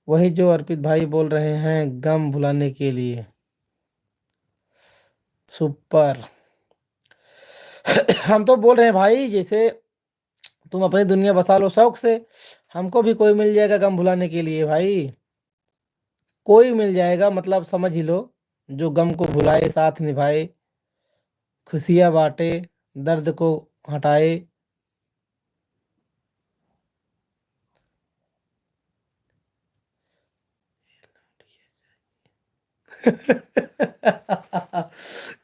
वही जो अर्पित भाई बोल रहे हैं गम भुलाने के लिए। सुपर। हम तो बोल रहे हैं भाई जैसे तुम अपनी दुनिया बसा लो शौक से, हमको भी कोई मिल जाएगा गम भुलाने के लिए भाई। कोई मिल जाएगा मतलब समझ ही लो, जो गम को भुलाए साथ निभाए, खुशियाँ बांटे, दर्द को हटाए।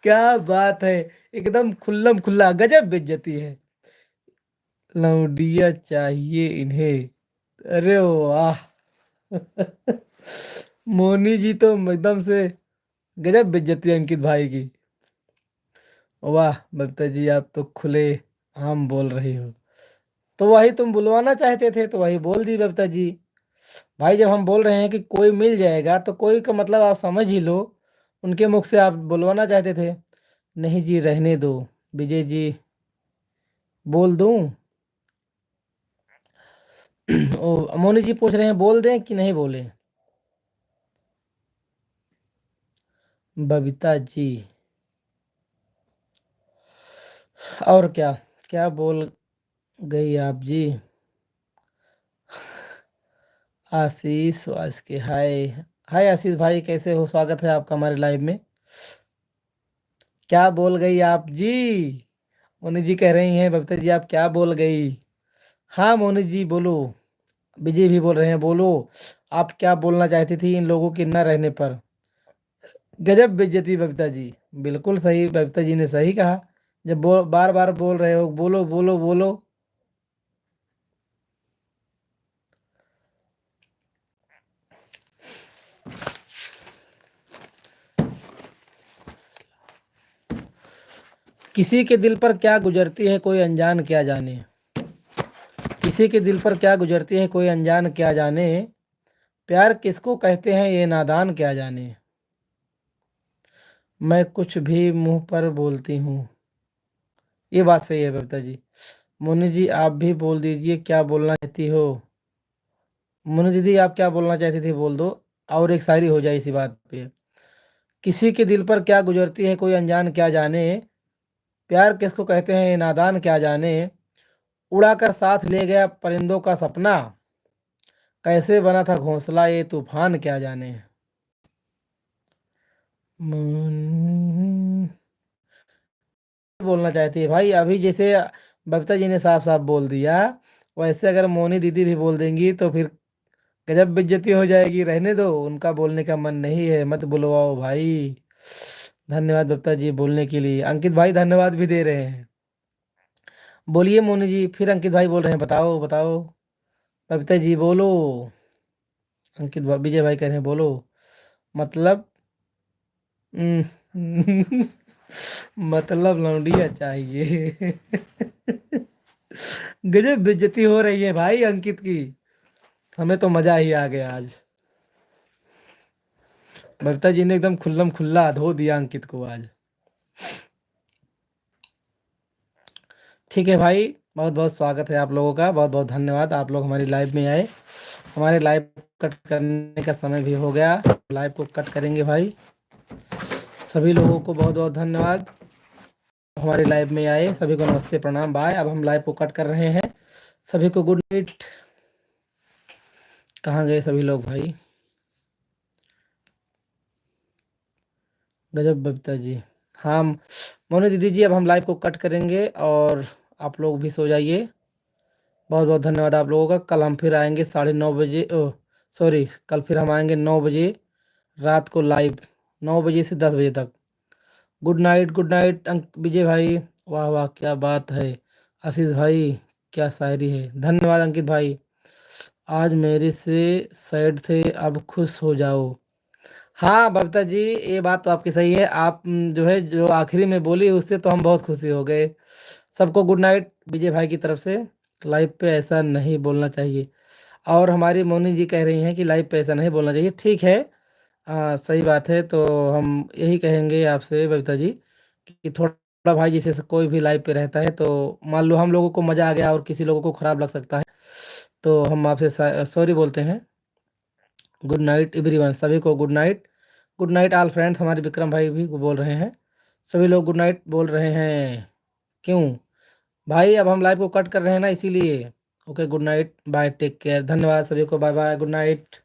क्या बात है, एकदम खुल्लम खुल्ला गजब बेइज्जती है। लौंडिया चाहिए इन्हें। अरे वाह। मोनी जी तो एकदम से गजब बेइज्जती है अंकित भाई की। वाह बबीता जी आप तो खुले हम बोल रही हो। तो वही तुम बुलवाना चाहते थे तो वही बोल दी बबीता जी। भाई जब हम बोल रहे हैं कि कोई मिल जाएगा तो कोई का मतलब आप समझ ही लो, उनके मुख से आप बुलवाना चाहते थे। नहीं जी रहने दो। विजय जी बोल दूं? ओ मोनी जी पूछ रहे हैं बोल दें कि नहीं बोले। बबीता जी और क्या क्या बोल गई आप जी। आशीष वास के हाय। हाय आशीष भाई कैसे हो, स्वागत है आपका हमारे लाइव में। क्या बोल गई आप जी? मोनी जी कह रही हैं बबीता जी आप क्या बोल गई। हाँ मोनी जी बोलो। विजय भी बोल रहे हैं बोलो, आप क्या बोलना चाहती थी इन लोगों के न रहने पर। गजब बेइज्जती बबीता जी। बिल्कुल सही, बबीता जी ने सही कहा। जब बार बार बोल रहे हो, बोलो बोलो बोलो। किसी के दिल पर क्या गुजरती है कोई अनजान क्या जाने। किसी के दिल पर क्या गुजरती है कोई अनजान क्या जाने। प्यार किसको कहते हैं ये नादान क्या जाने। मैं कुछ भी मुंह पर बोलती हूँ। ये बात सही है बबीता जी। मोनी जी आप भी बोल दीजिए क्या बोलना चाहती हो। मोनी दीदी आप क्या बोलना चाहती थी बोल दो। और एक शायरी हो जाए इसी बात पे। किसी के दिल पर क्या गुजरती है कोई अनजान क्या जाने। प्यार किसको कहते हैं ये नादान क्या जाने। उड़ाकर साथ ले गया परिंदों का सपना। कैसे बना था घोंसला ये तूफान क्या जाने। बोलना चाहती है भाई, अभी जैसे बबीता जी ने साफ साफ बोल दिया, वैसे अगर मोनी दीदी भी बोल देंगी तो फिर गजब बेइज्जती हो जाएगी। रहने दो, उनका बोलने का मन नहीं है, मत बुलवाओ भाई। धन्यवाद बबीता जी बोलने के लिए। अंकित भाई धन्यवाद भी दे रहे हैं। बोलिए मोनी जी, फिर अंकित भाई बोल रहे हैं, बताओ बताओ। बबीता जी बोलो। विजय भाई कह रहे हैं बोलो। मतलब मतलब लौंडिया चाहिए। गजब बेइज्जती हो रही है भाई अंकित की। हमें तो मजा ही आ गया आज। बबीता जी ने एकदम खुल्लम खुल्ला धो दिया अंकित को आज। ठीक है भाई, बहुत बहुत स्वागत है आप लोगों का। बहुत बहुत धन्यवाद, आप लोग हमारी लाइव में आए। हमारे लाइव कट करने का समय भी हो गया। लाइव को कट करेंगे भाई। सभी लोगों को बहुत बहुत धन्यवाद, हमारे लाइव में आए। सभी को नमस्ते प्रणाम बाय। अब हम लाइव को कट कर रहे हैं। सभी को गुड नाइट। कहाँ गए सभी लोग भाई। गजब बबीता जी। हाँ मोनी दीदी जी, अब हम लाइव को कट करेंगे और आप लोग भी सो जाइए। बहुत बहुत धन्यवाद आप लोगों का। कल हम फिर आएंगे 9:30 बजे। सॉरी, कल फिर हम आएंगे 9 बजे रात को लाइव, 9 बजे से 10 बजे तक। गुड नाइट गुड नाइट विजय भाई। वाह वाह क्या बात है। आशीष भाई क्या शायरी है। धन्यवाद अंकित भाई। आज मेरे से सैड थे अब खुश हो जाओ। हाँ बबीता जी, ये बात तो आपकी सही है। आप जो है जो आखिरी में बोली उससे तो हम बहुत खुशी हो गए। सबको गुड नाइट विजय भाई की तरफ से। लाइव पे ऐसा नहीं बोलना चाहिए। और हमारी मोनी जी कह रही हैं कि लाइव पे ऐसा नहीं बोलना चाहिए। ठीक है, सही बात है। तो हम यही कहेंगे आपसे बबीता जी कि थोड़ा भाई जैसे कोई भी लाइव पे रहता है तो मान लो हम लोगों को मज़ा आ गया और किसी लोगों को ख़राब लग सकता है, तो हम आपसे सॉरी बोलते हैं। गुड नाइट एवरीवन, सभी को good night. Good night all friends. हमारे विक्रम भाई भी बोल रहे हैं, सभी लोग गुड नाइट बोल रहे हैं। क्यों भाई, अब हम लाइव को कट कर रहे हैं ना इसीलिए। Okay good night bye, take care, धन्यवाद सभी को, बाय बाय गुड नाइट।